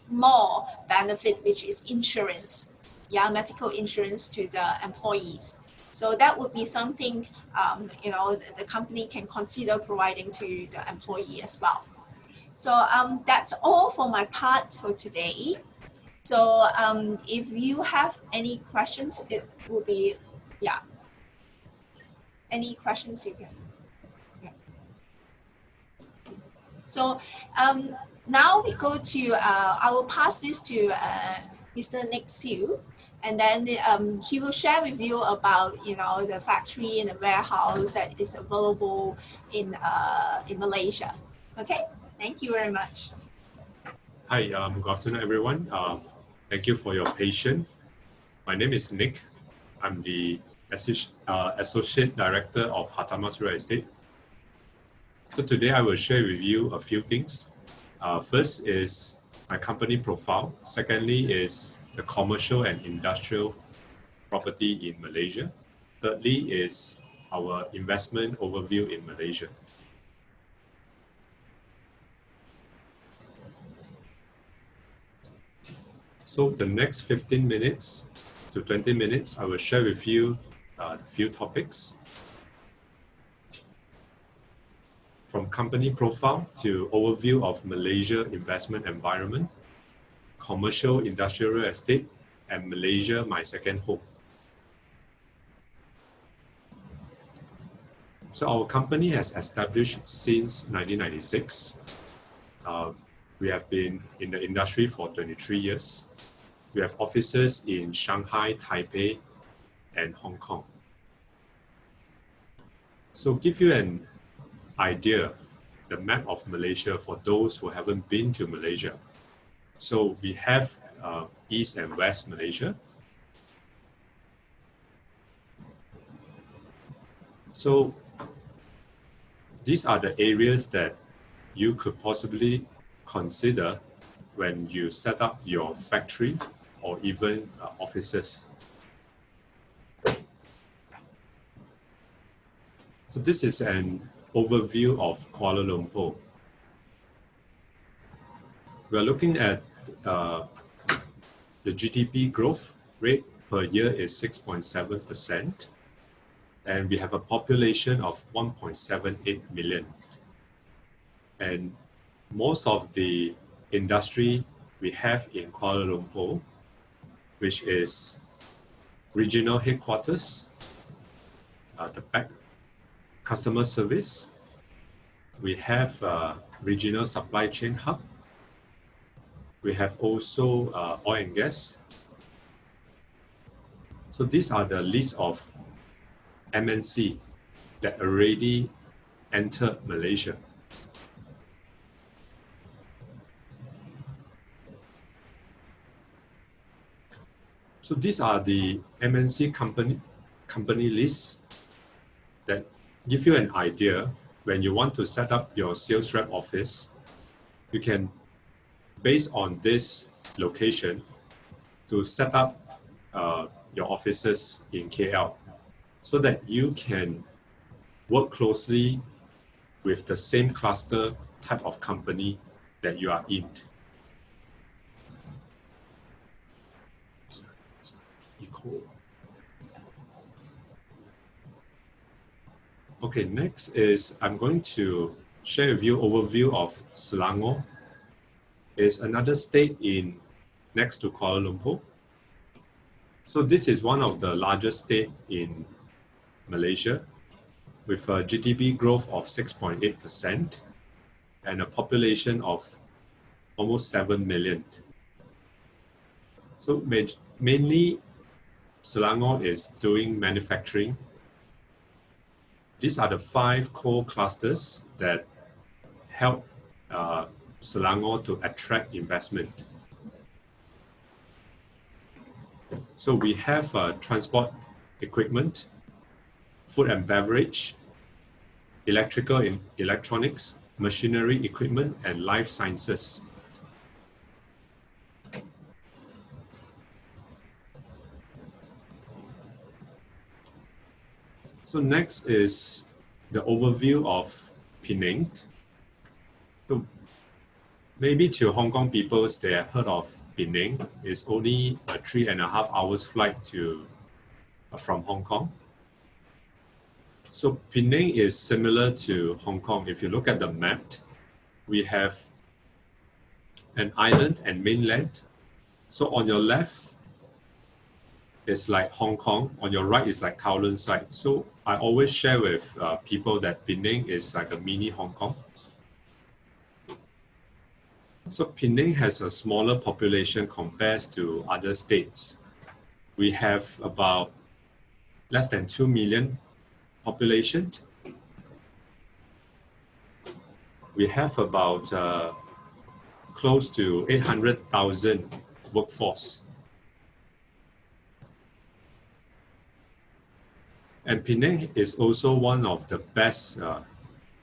more benefit, which is insurance, yeah, medical insurance to the employees. So that would be something the company can consider providing to the employee as well. So that's all for my part for today. So if you have any questions, it will be, yeah. Any questions you can. Yeah. So now we go to, I will pass this to Mr. Nick Siu, and then he will share with you about, the factory and the warehouse that is available in Malaysia. Okay, thank you very much. Hi, good afternoon, everyone. Thank you for your patience. My name is Nick. I'm the Associate Director of Hartamas Real Estate. So today I will share with you a few things. First is my company profile. Secondly is the commercial and industrial property in Malaysia. Thirdly is our investment overview in Malaysia. So the next 15 minutes to 20 minutes, I will share with you a few topics. From company profile to overview of Malaysia investment environment, commercial industrial real estate, and Malaysia, my second home. So our company has established since 1996. We have been in the industry for 23 years. We have offices in Shanghai, Taipei, and Hong Kong. So give you an idea, the map of Malaysia for those who haven't been to Malaysia. So we have East and West Malaysia. So these are the areas that you could possibly consider when you set up your factory or even offices. So this is an overview of Kuala Lumpur. We are looking at the GDP growth rate per year is 6.7%, and we have a population of 1.78 million. And most of the industry we have in Kuala Lumpur, which is regional headquarters, the back customer service, we have regional supply chain hub, we have also oil and gas. So these are the list of MNC that already entered Malaysia. So these are the MNC company lists that give you an idea when you want to set up your sales rep office. You can, based on this location, to set up your offices in KL so that you can work closely with the same cluster type of company that you are in. Okay, next is I'm going to share with you overview of Selangor. It's another state next to Kuala Lumpur. So this is one of the largest states in Malaysia with a GDP growth of 6.8% and a population of almost 7 million. So mainly Selangor is doing manufacturing. These are the 5 core clusters that help Selangor to attract investment. So we have transport equipment, food and beverage, electrical and electronics, machinery, equipment, and life sciences. So next is the overview of Penang. So maybe to Hong Kong people, they have heard of Penang. It's only a 3.5 hours flight from Hong Kong. So Penang is similar to Hong Kong. If you look at the map, we have an island and mainland. So on your left, it's like Hong Kong. On your right is like Kowloon side. So I always share with people that Penang is like a mini Hong Kong. So Penang has a smaller population compared to other states. We have about less than 2 million population. We have about close to 800,000 workforce. And Penang is also one of the best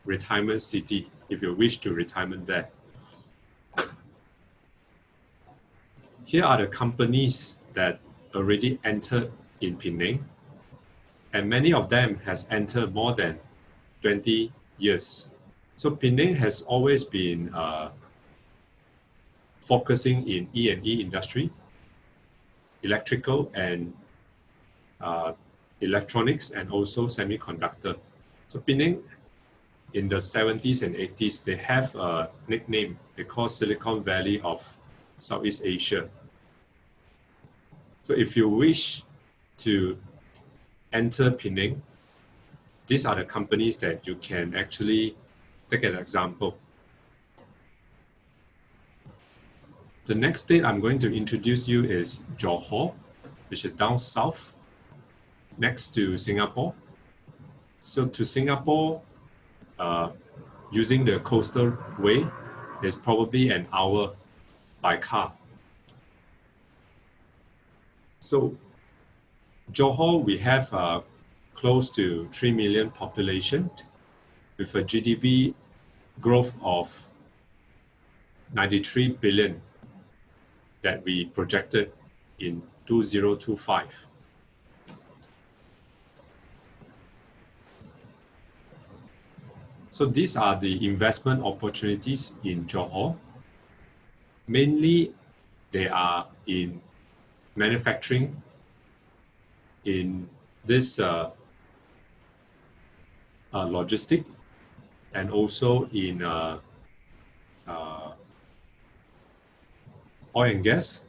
retirement city if you wish to retirement there. Here are the companies that already entered in Penang, and many of them has entered more than 20 years. So Penang has always been focusing in E&E industry, electrical and electronics, and also semiconductor. So Penang in the 70s and 80s, they have a nickname they call Silicon Valley of Southeast Asia. So if you wish to enter Penang, these are the companies that you can actually take an example. The next state I'm going to introduce you is Johor, which is down south, next to Singapore. So to Singapore, using the coastal way is probably an hour by car. So Johor, we have close to 3 million population with a GDP growth of 93 billion that we projected in 2025. So these are the investment opportunities in Johor. Mainly, they are in manufacturing, in this logistic, and also in oil and gas,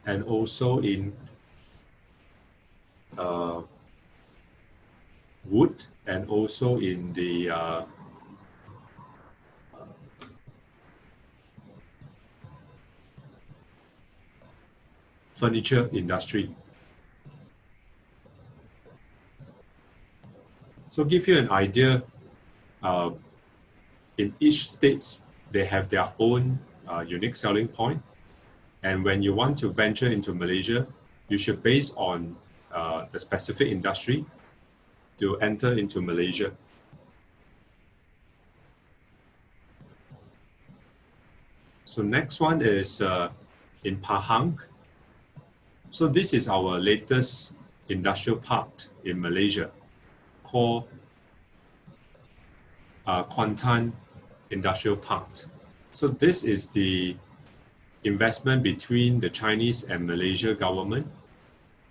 and also in wood, and also in the furniture industry. So give you an idea, in each states, they have their own unique selling point. And when you want to venture into Malaysia, you should base on the specific industry to enter into Malaysia. So next one is in Pahang. So this is our latest industrial park in Malaysia called Kuantan Industrial Park. So this is the investment between the Chinese and Malaysia government.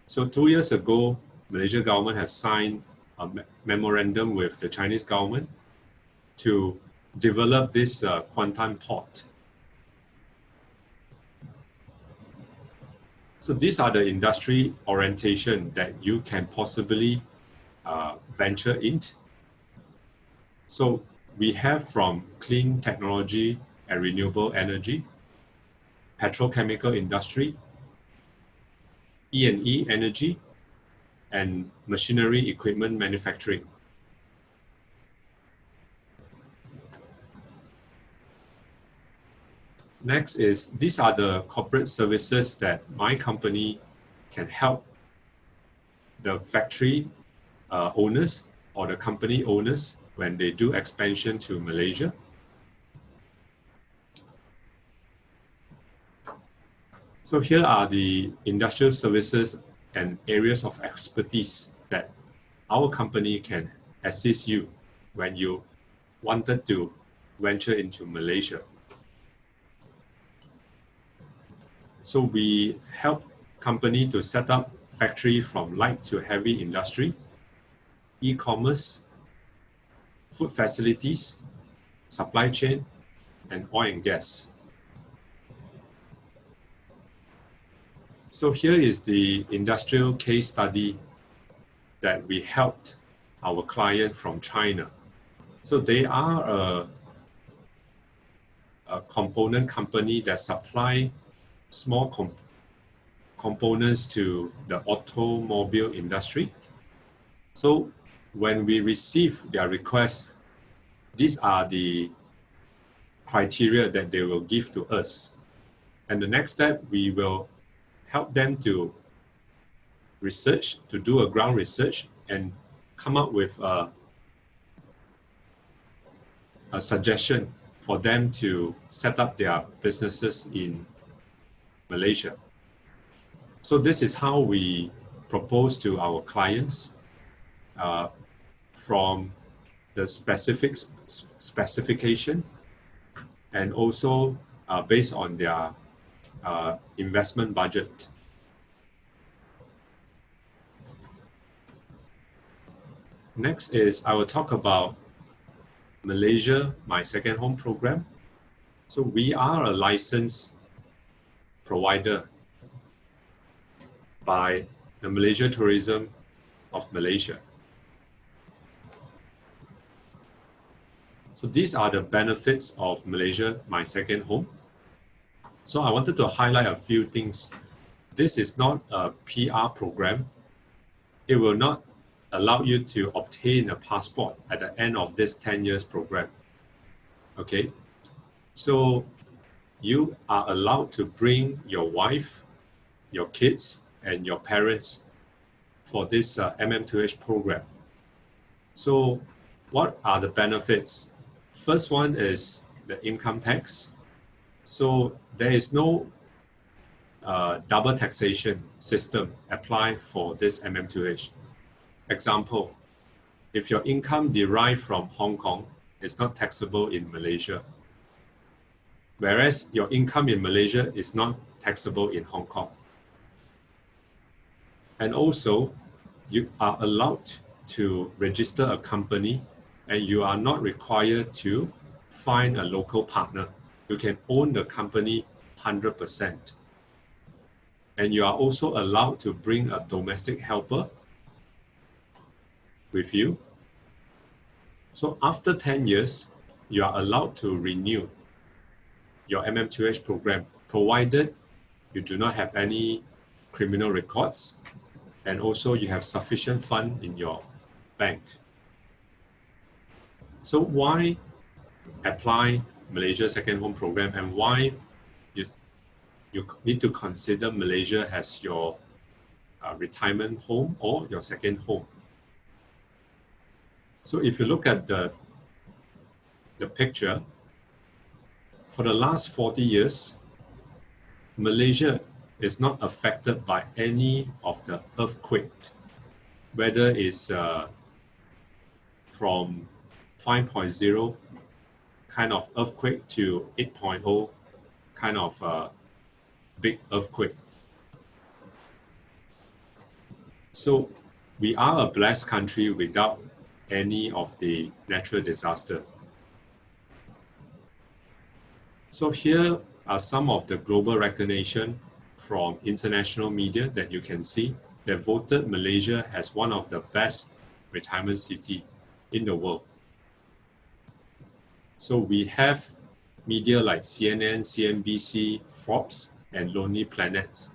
So 2 years ago, Malaysia government has signed a memorandum with the Chinese government to develop this Kuantan port. So these are the industry orientation that you can possibly venture into. So we have from clean technology and renewable energy, petrochemical industry, E&E energy, and machinery equipment manufacturing. Next is, these are the corporate services that my company can help the factory owners or the company owners when they do expansion to Malaysia. So here are the industrial services and areas of expertise that our company can assist you when you wanted to venture into Malaysia. So we help company to set up factory from light to heavy industry, e-commerce, food facilities, supply chain, and oil and gas. So here is the industrial case study that we helped our client from China. So they are a component company that supply small components to the automobile industry. So when we receive their request, these are the criteria that they will give to us. And the next step, we will help them to research, to do a ground research and come up with a suggestion for them to set up their businesses in Malaysia. So this is how we propose to our clients from the specification and also based on their investment budget. Next is I will talk about Malaysia, My Second Home program. So we are a licensed provider by the Malaysia Tourism of Malaysia. So these are the benefits of Malaysia, My Second Home. So I wanted to highlight a few things. This is not a PR program. It will not allow you to obtain a passport at the end of this 10 years program. Okay, so you are allowed to bring your wife, your kids, and your parents for this MM2H program. So what are the benefits? First one is the income tax. So there is no double taxation system applied for this MM2H. Example, if your income derived from Hong Kong, it's not taxable in Malaysia. Whereas your income in Malaysia is not taxable in Hong Kong. And also, you are allowed to register a company and you are not required to find a local partner. You can own the company 100%. And you are also allowed to bring a domestic helper with you. So after 10 years, you are allowed to renew your MM2H program, provided you do not have any criminal records and also you have sufficient fund in your bank. So why apply Malaysia Second Home program and why you need to consider Malaysia as your retirement home or your second home? So if you look at the picture, for the last 40 years, Malaysia is not affected by any of the earthquake, whether it's from 5.0 kind of earthquake to 8.0 kind of big earthquake. So we are a blessed country without any of the natural disaster. So here are some of the global recognition from international media that you can see that voted Malaysia as one of the best retirement city in the world. So we have media like CNN, CNBC, Forbes, and Lonely Planet.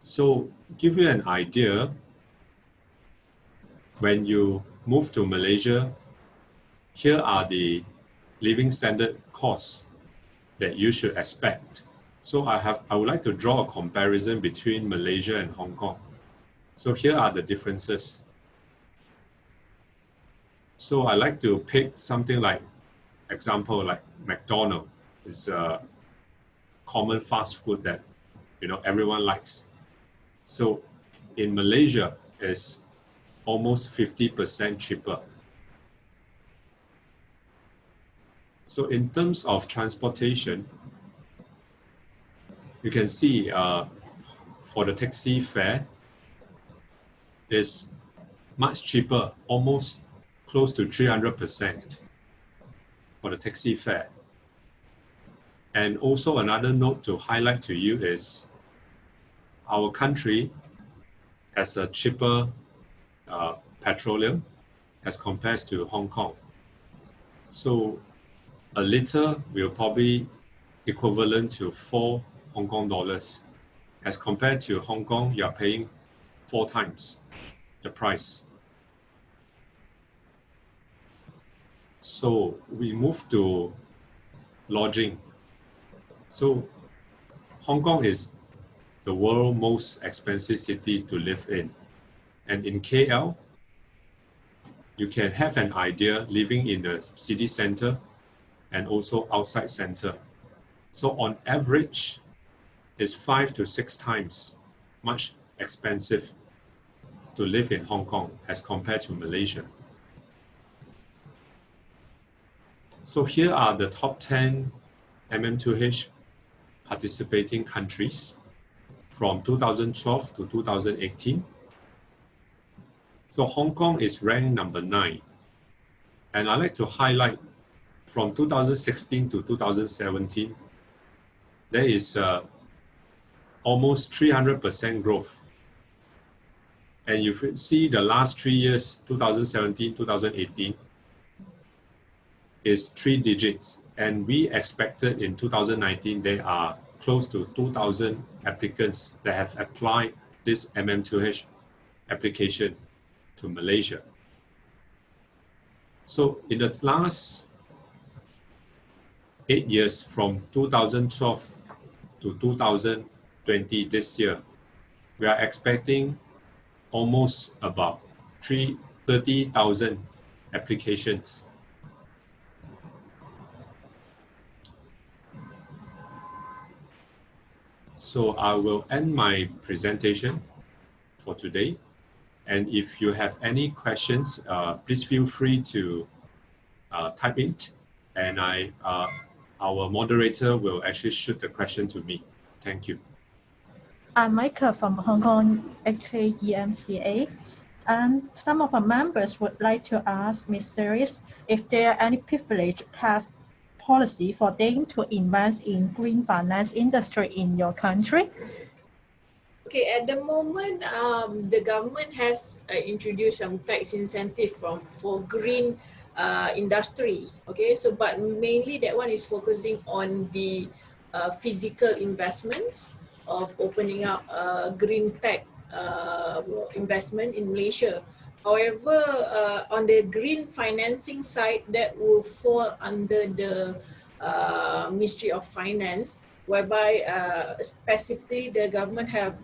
So give you an idea, when you move to Malaysia, here are the living standard costs that you should expect. So I would like to draw a comparison between Malaysia and Hong Kong. So here are the differences. So I like to pick something like, example like McDonald's. is a common fast food that everyone likes. So in Malaysia, it's almost 50% cheaper. So in terms of transportation, you can see for the taxi fare is much cheaper, almost close to 300% for the taxi fare. And also another note to highlight to you is our country has a cheaper petroleum as compared to Hong Kong. So a liter will probably equivalent to 4 Hong Kong dollars. As compared to Hong Kong, you are paying 4 times the price. So we move to lodging. So Hong Kong is the world's most expensive city to live in. And in KL, you can have an idea living in the city center and also outside center. So on average, it's 5 to 6 times much expensive to live in Hong Kong as compared to Malaysia. So here are the top 10 MM2H participating countries from 2012 to 2018. So Hong Kong is ranked number 9. And I'd like to highlight from 2016 to 2017, there is almost 300% growth. And you see the last 3 years, 2017, 2018, is 3 digits. And we expected in 2019, there are close to 2,000 applicants that have applied this MM2H application to Malaysia. So in the last 8 years, from 2012 to 2020 this year, we are expecting almost about 30,000 applications. So I will end my presentation for today. And if you have any questions, please feel free to type in, and our moderator will actually shoot the question to me. Thank you. I'm Michael from Hong Kong HKEMCA. And some of our members would like to ask Ms. Series if there are any privileged tax policy for them to invest in green finance industry in your country? Okay, at the moment, the government has introduced some tax incentive for green industry. Okay, so but mainly that one is focusing on the physical investments of opening up green tech investment in Malaysia. However, on the green financing side, that will fall under the Ministry of Finance, whereby specifically the government have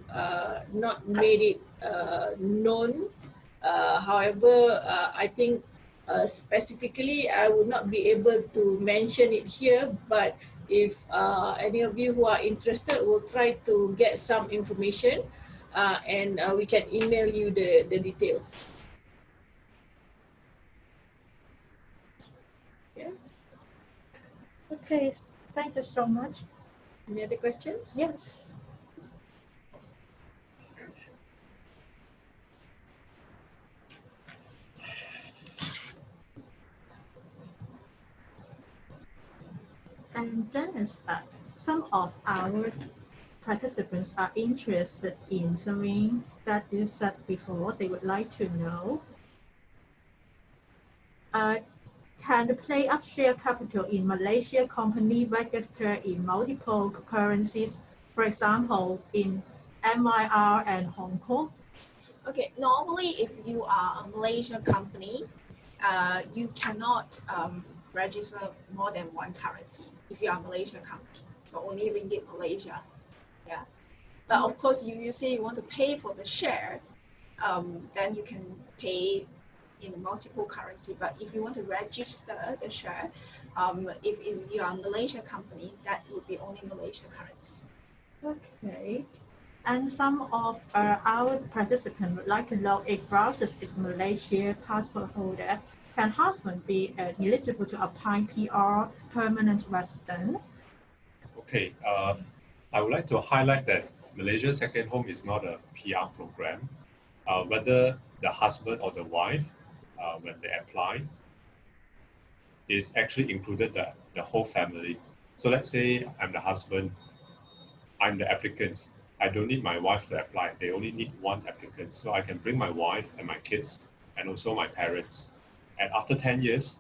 not made it known. However, I think specifically I would not be able to mention it here, but if any of you who are interested will try to get some information and we can email you the details. Yeah. Okay, thank you so much. Any other questions? Yes. And Dennis, some of our participants are interested in something that you said before. They would like to know, can the play-up share capital in Malaysia company register in multiple currencies, for example, in MYR and Hong Kong? Okay, normally if you are a Malaysian company, you cannot register more than one currency if you are a Malaysian company. So only Ringgit Malaysia. Yeah. But of course, you say you want to pay for the share, then you can pay in multiple currency. But if you want to register the share, If you are a Malaysia company, that would be only Malaysia currency. Okay. And some of our participants would like to know if spouses is Malaysia passport holder, can husband be eligible to apply PR permanent resident? Okay, I would like to highlight that Malaysia Second Home is not a PR program. Whether the husband or the wife, when they apply, is actually included the whole family. So let's say I'm the husband, I'm the applicant. I don't need my wife to apply. They only need one applicant. So I can bring my wife and my kids and also my parents. And after 10 years,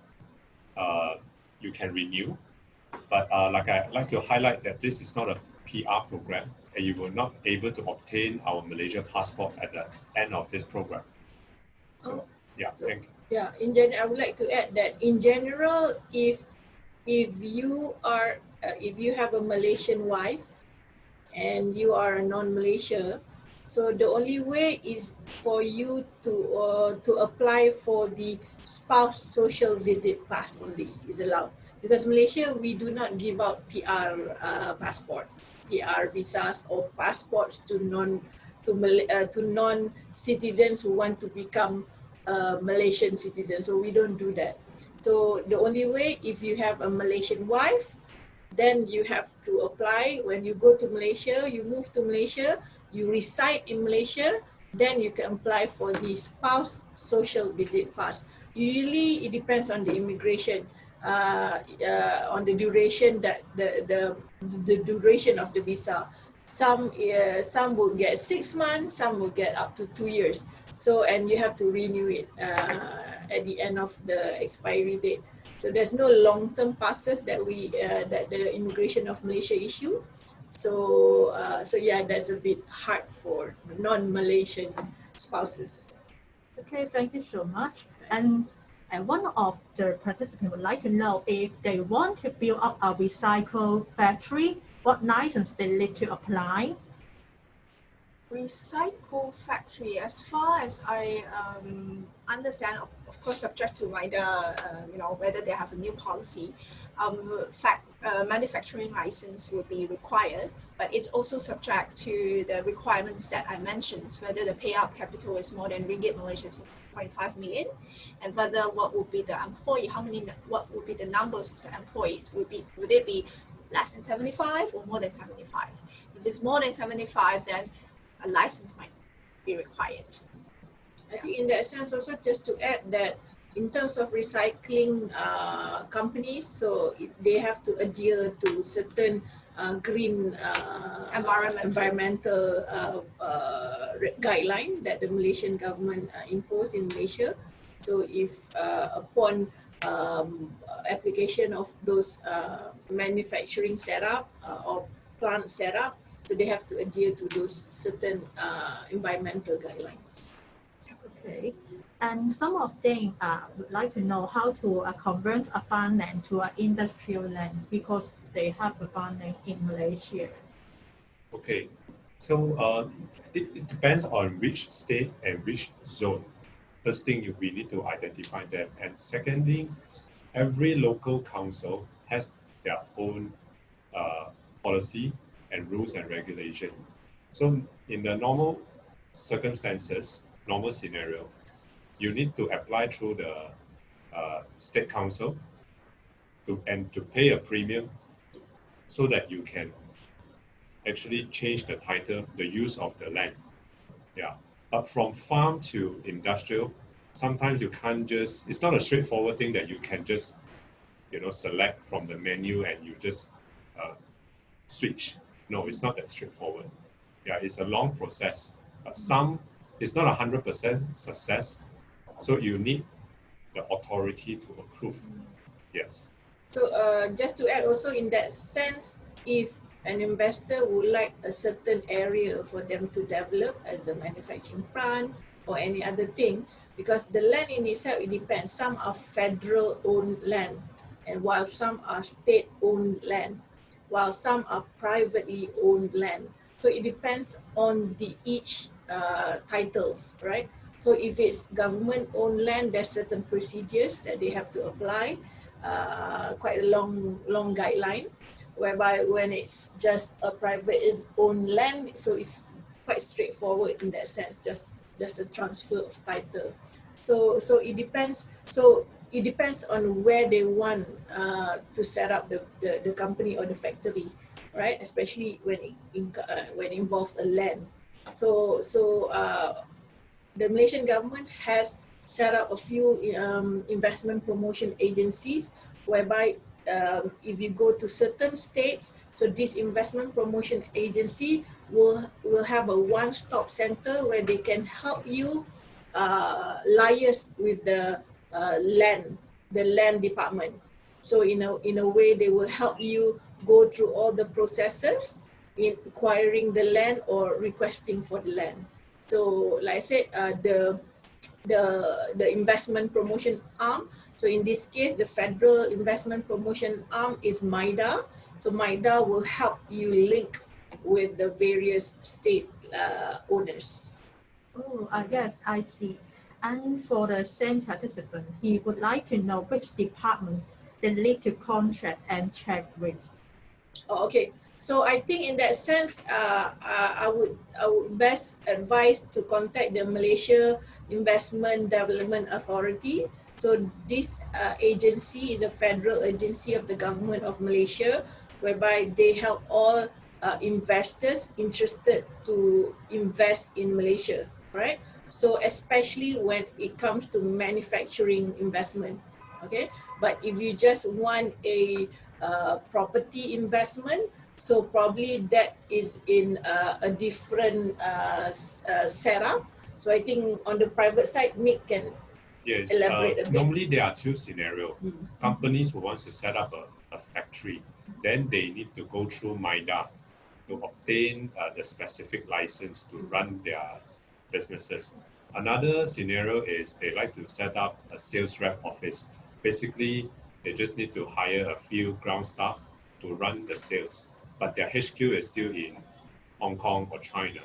you can renew. But like I like to highlight that this is not a PR program, and you will not able to obtain our Malaysia passport at the end of this program. So yeah, thank you. Yeah, I would like to add that in general, if you are if you have a Malaysian wife and you are a non-Malaysia, so the only way is for you to apply for the spouse social visit pass only is allowed, because Malaysia we do not give out PR passports, PR visas or passports to non-citizens who want to become Malaysian citizens. So we don't do that. So the only way, if you have a Malaysian wife, then you have to apply. When you go to Malaysia, you move to Malaysia, you reside in Malaysia, then you can apply for the spouse social visit pass. Usually it depends on the immigration, on the duration that the duration of the visa. Some will get 6 months, some will get up to 2 years. So, and you have to renew it at the end of the expiry date. So there's no long-term passes that that the immigration of Malaysia issue. So yeah, that's a bit hard for non-Malaysian spouses. Okay, thank you so much. And one of the participants would like to know if they want to build up a recycle factory, what license they need to apply? Recycle factory, as far as I understand, of course, subject to whether whether they have a new policy, manufacturing license will be required, but it's also subject to the requirements that I mentioned, whether the payout capital is more than ringgit Malaysia 2.5 million, and whether what would be the employee, what would be the numbers of the employees, would it be less than 75 or more than 75? If it's more than 75, then a license might be required. I think in that sense also, just to add that in terms of recycling companies, so they have to adhere to certain green environmental guidelines that the Malaysian government imposed in Malaysia. So if upon application of those manufacturing setup or plant setup, so they have to adhere to those certain environmental guidelines. Okay. And some of them would like to know how to convert a farmland to an industrial land because they have a farmland in Malaysia. Okay, so it depends on which state and which zone. First thing, we need to identify that. And secondly, every local council has their own policy and rules and regulation. So in the normal circumstances, normal scenario, you need to apply through the state council and to pay a premium so that you can actually change the title, the use of the land. Yeah. But from farm to industrial, sometimes you can't just, it's not a straightforward thing that you can just, select from the menu and you just switch. No, it's not that straightforward. Yeah, it's a long process. But it's not 100% success. So you need the authority to approve. Yes. So just to add also in that sense, if an investor would like a certain area for them to develop as a manufacturing plant or any other thing, because the land in itself, it depends. Some are federal owned land, and while some are state owned land, while some are privately owned land. So it depends on the each titles, right? So if it's government owned land, there's certain procedures that they have to apply. quite a long guideline, whereby when it's just a private owned land, so it's quite straightforward in that sense, just a transfer of title. So it depends. So it depends on where they want to set up the company or the factory, right? Especially when it involves a land. So the Malaysian government has set up a few investment promotion agencies, whereby if you go to certain states, so this investment promotion agency will have a one-stop center where they can help you liaise with the land department. So in a way, they will help you go through all the processes in acquiring the land or requesting for the land. So like I said, the investment promotion arm. So in this case, the federal investment promotion arm is MIDA. So MIDA will help you link with the various state owners. Oh, yes, I see. And for the same participant, he would like to know which department they need to contract and check with. Oh, okay. So I think in that sense, I would best advise to contact the Malaysia Investment Development Authority. So this agency is a federal agency of the government of Malaysia, whereby they help all investors interested to invest in Malaysia, right? So especially when it comes to manufacturing investment, okay? But if you just want a property investment, so probably that is in a different setup. So I think on the private side, Nick can Yes, elaborate a bit. normally there are two scenarios. Companies who wants to set up a factory, then they need to go through MIDA to obtain the specific license to run their businesses. Another scenario is they like to set up a sales rep office. Basically, they just need to hire a few ground staff to run the sales, but their HQ is still in Hong Kong or China.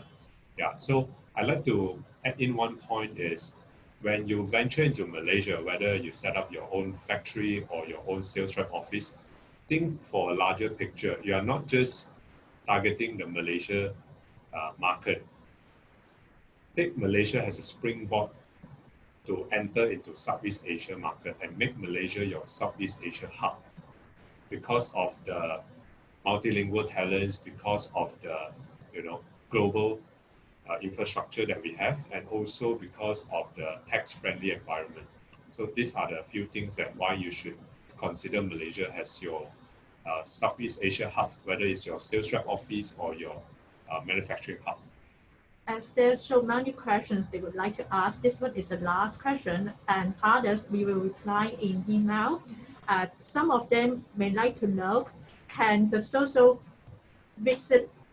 Yeah, so I'd like to add in one point is when you venture into Malaysia, whether you set up your own factory or your own sales rep office, think for a larger picture. You are not just targeting the Malaysia market. Take Malaysia as a springboard to enter into Southeast Asia market and make Malaysia your Southeast Asia hub because of the multilingual talents, because of the global infrastructure that we have, and also because of the tax-friendly environment. So these are the few things that why you should consider Malaysia as your Southeast Asia hub, whether it's your sales rep office or your manufacturing hub. As there's so many questions they would like to ask, this one is the last question, and others we will reply in email. Some of them may like to know, can the social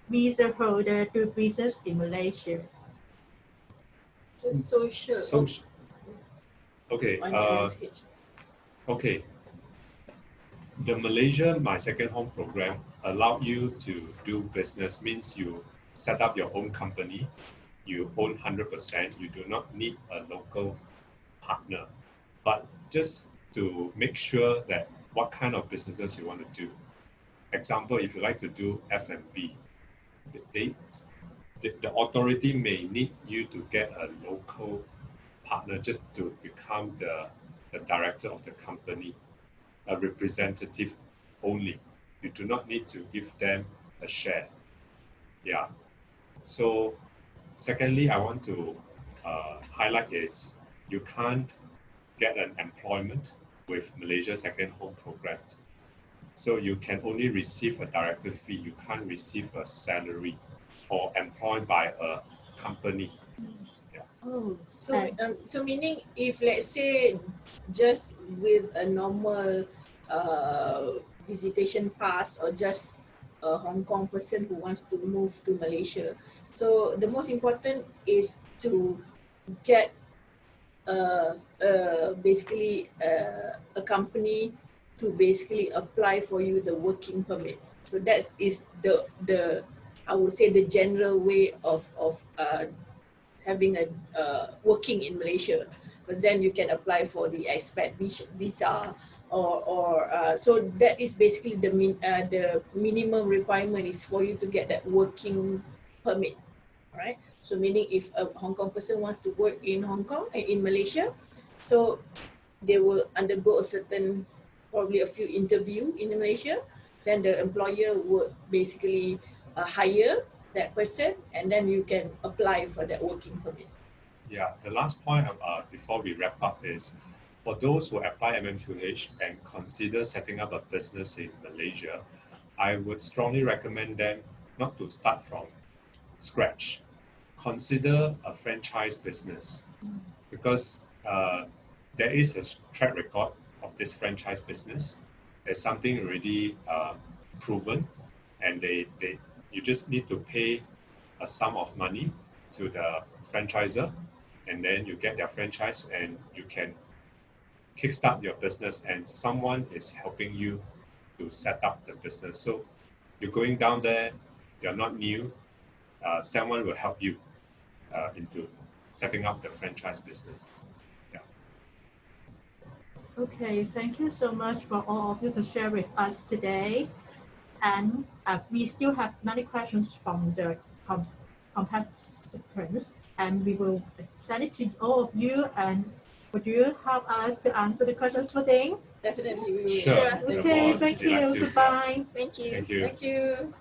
visa holder do business in Malaysia? The social. Social. Okay. Okay. The Malaysia My Second Home program allow you to do business, means you set up your own company, you own 100%, you do not need a local partner. But just to make sure that what kind of businesses you want to do. Example, if you like to do F&B, the authority may need you to get a local partner just to become the director of the company, a representative only. You do not need to give them a share. Yeah. So secondly, I want to highlight is you can't get an employment with Malaysia Second Home program. So you can only receive a director fee. You can't receive a salary or employed by a company. Yeah. Oh, So meaning if let's say just with a normal visitation pass or just a Hong Kong person who wants to move to Malaysia, so the most important is to get basically a company to basically apply for you the working permit. So that is the I would say the general way of having a working in Malaysia. But then you can apply for the expat visa So that is basically the minimum requirement is for you to get that working permit. All right. So meaning if a Hong Kong person wants to work in Hong Kong in Malaysia, so they will undergo a certain, probably a few interview in Malaysia, then the employer would basically hire that person, and then you can apply for that working permit. Yeah, the last point before we wrap up is for those who apply MM2H and consider setting up a business in Malaysia, I would strongly recommend them not to start from scratch. Consider a franchise business because there is a track record of this franchise business. There's something already proven, and you just need to pay a sum of money to the franchisor, and then you get their franchise and you can kickstart your business, and someone is helping you to set up the business. So you're going down there, you're not new, someone will help you into setting up the franchise business. Yeah. Okay, thank you so much for all of you to share with us today. And we still have many questions from the participants, and we will send it to all of you. And would you help us to answer the questions for Ding? Definitely, we will. Sure. Okay, thank you. Goodbye. Thank you. Thank you. Thank you.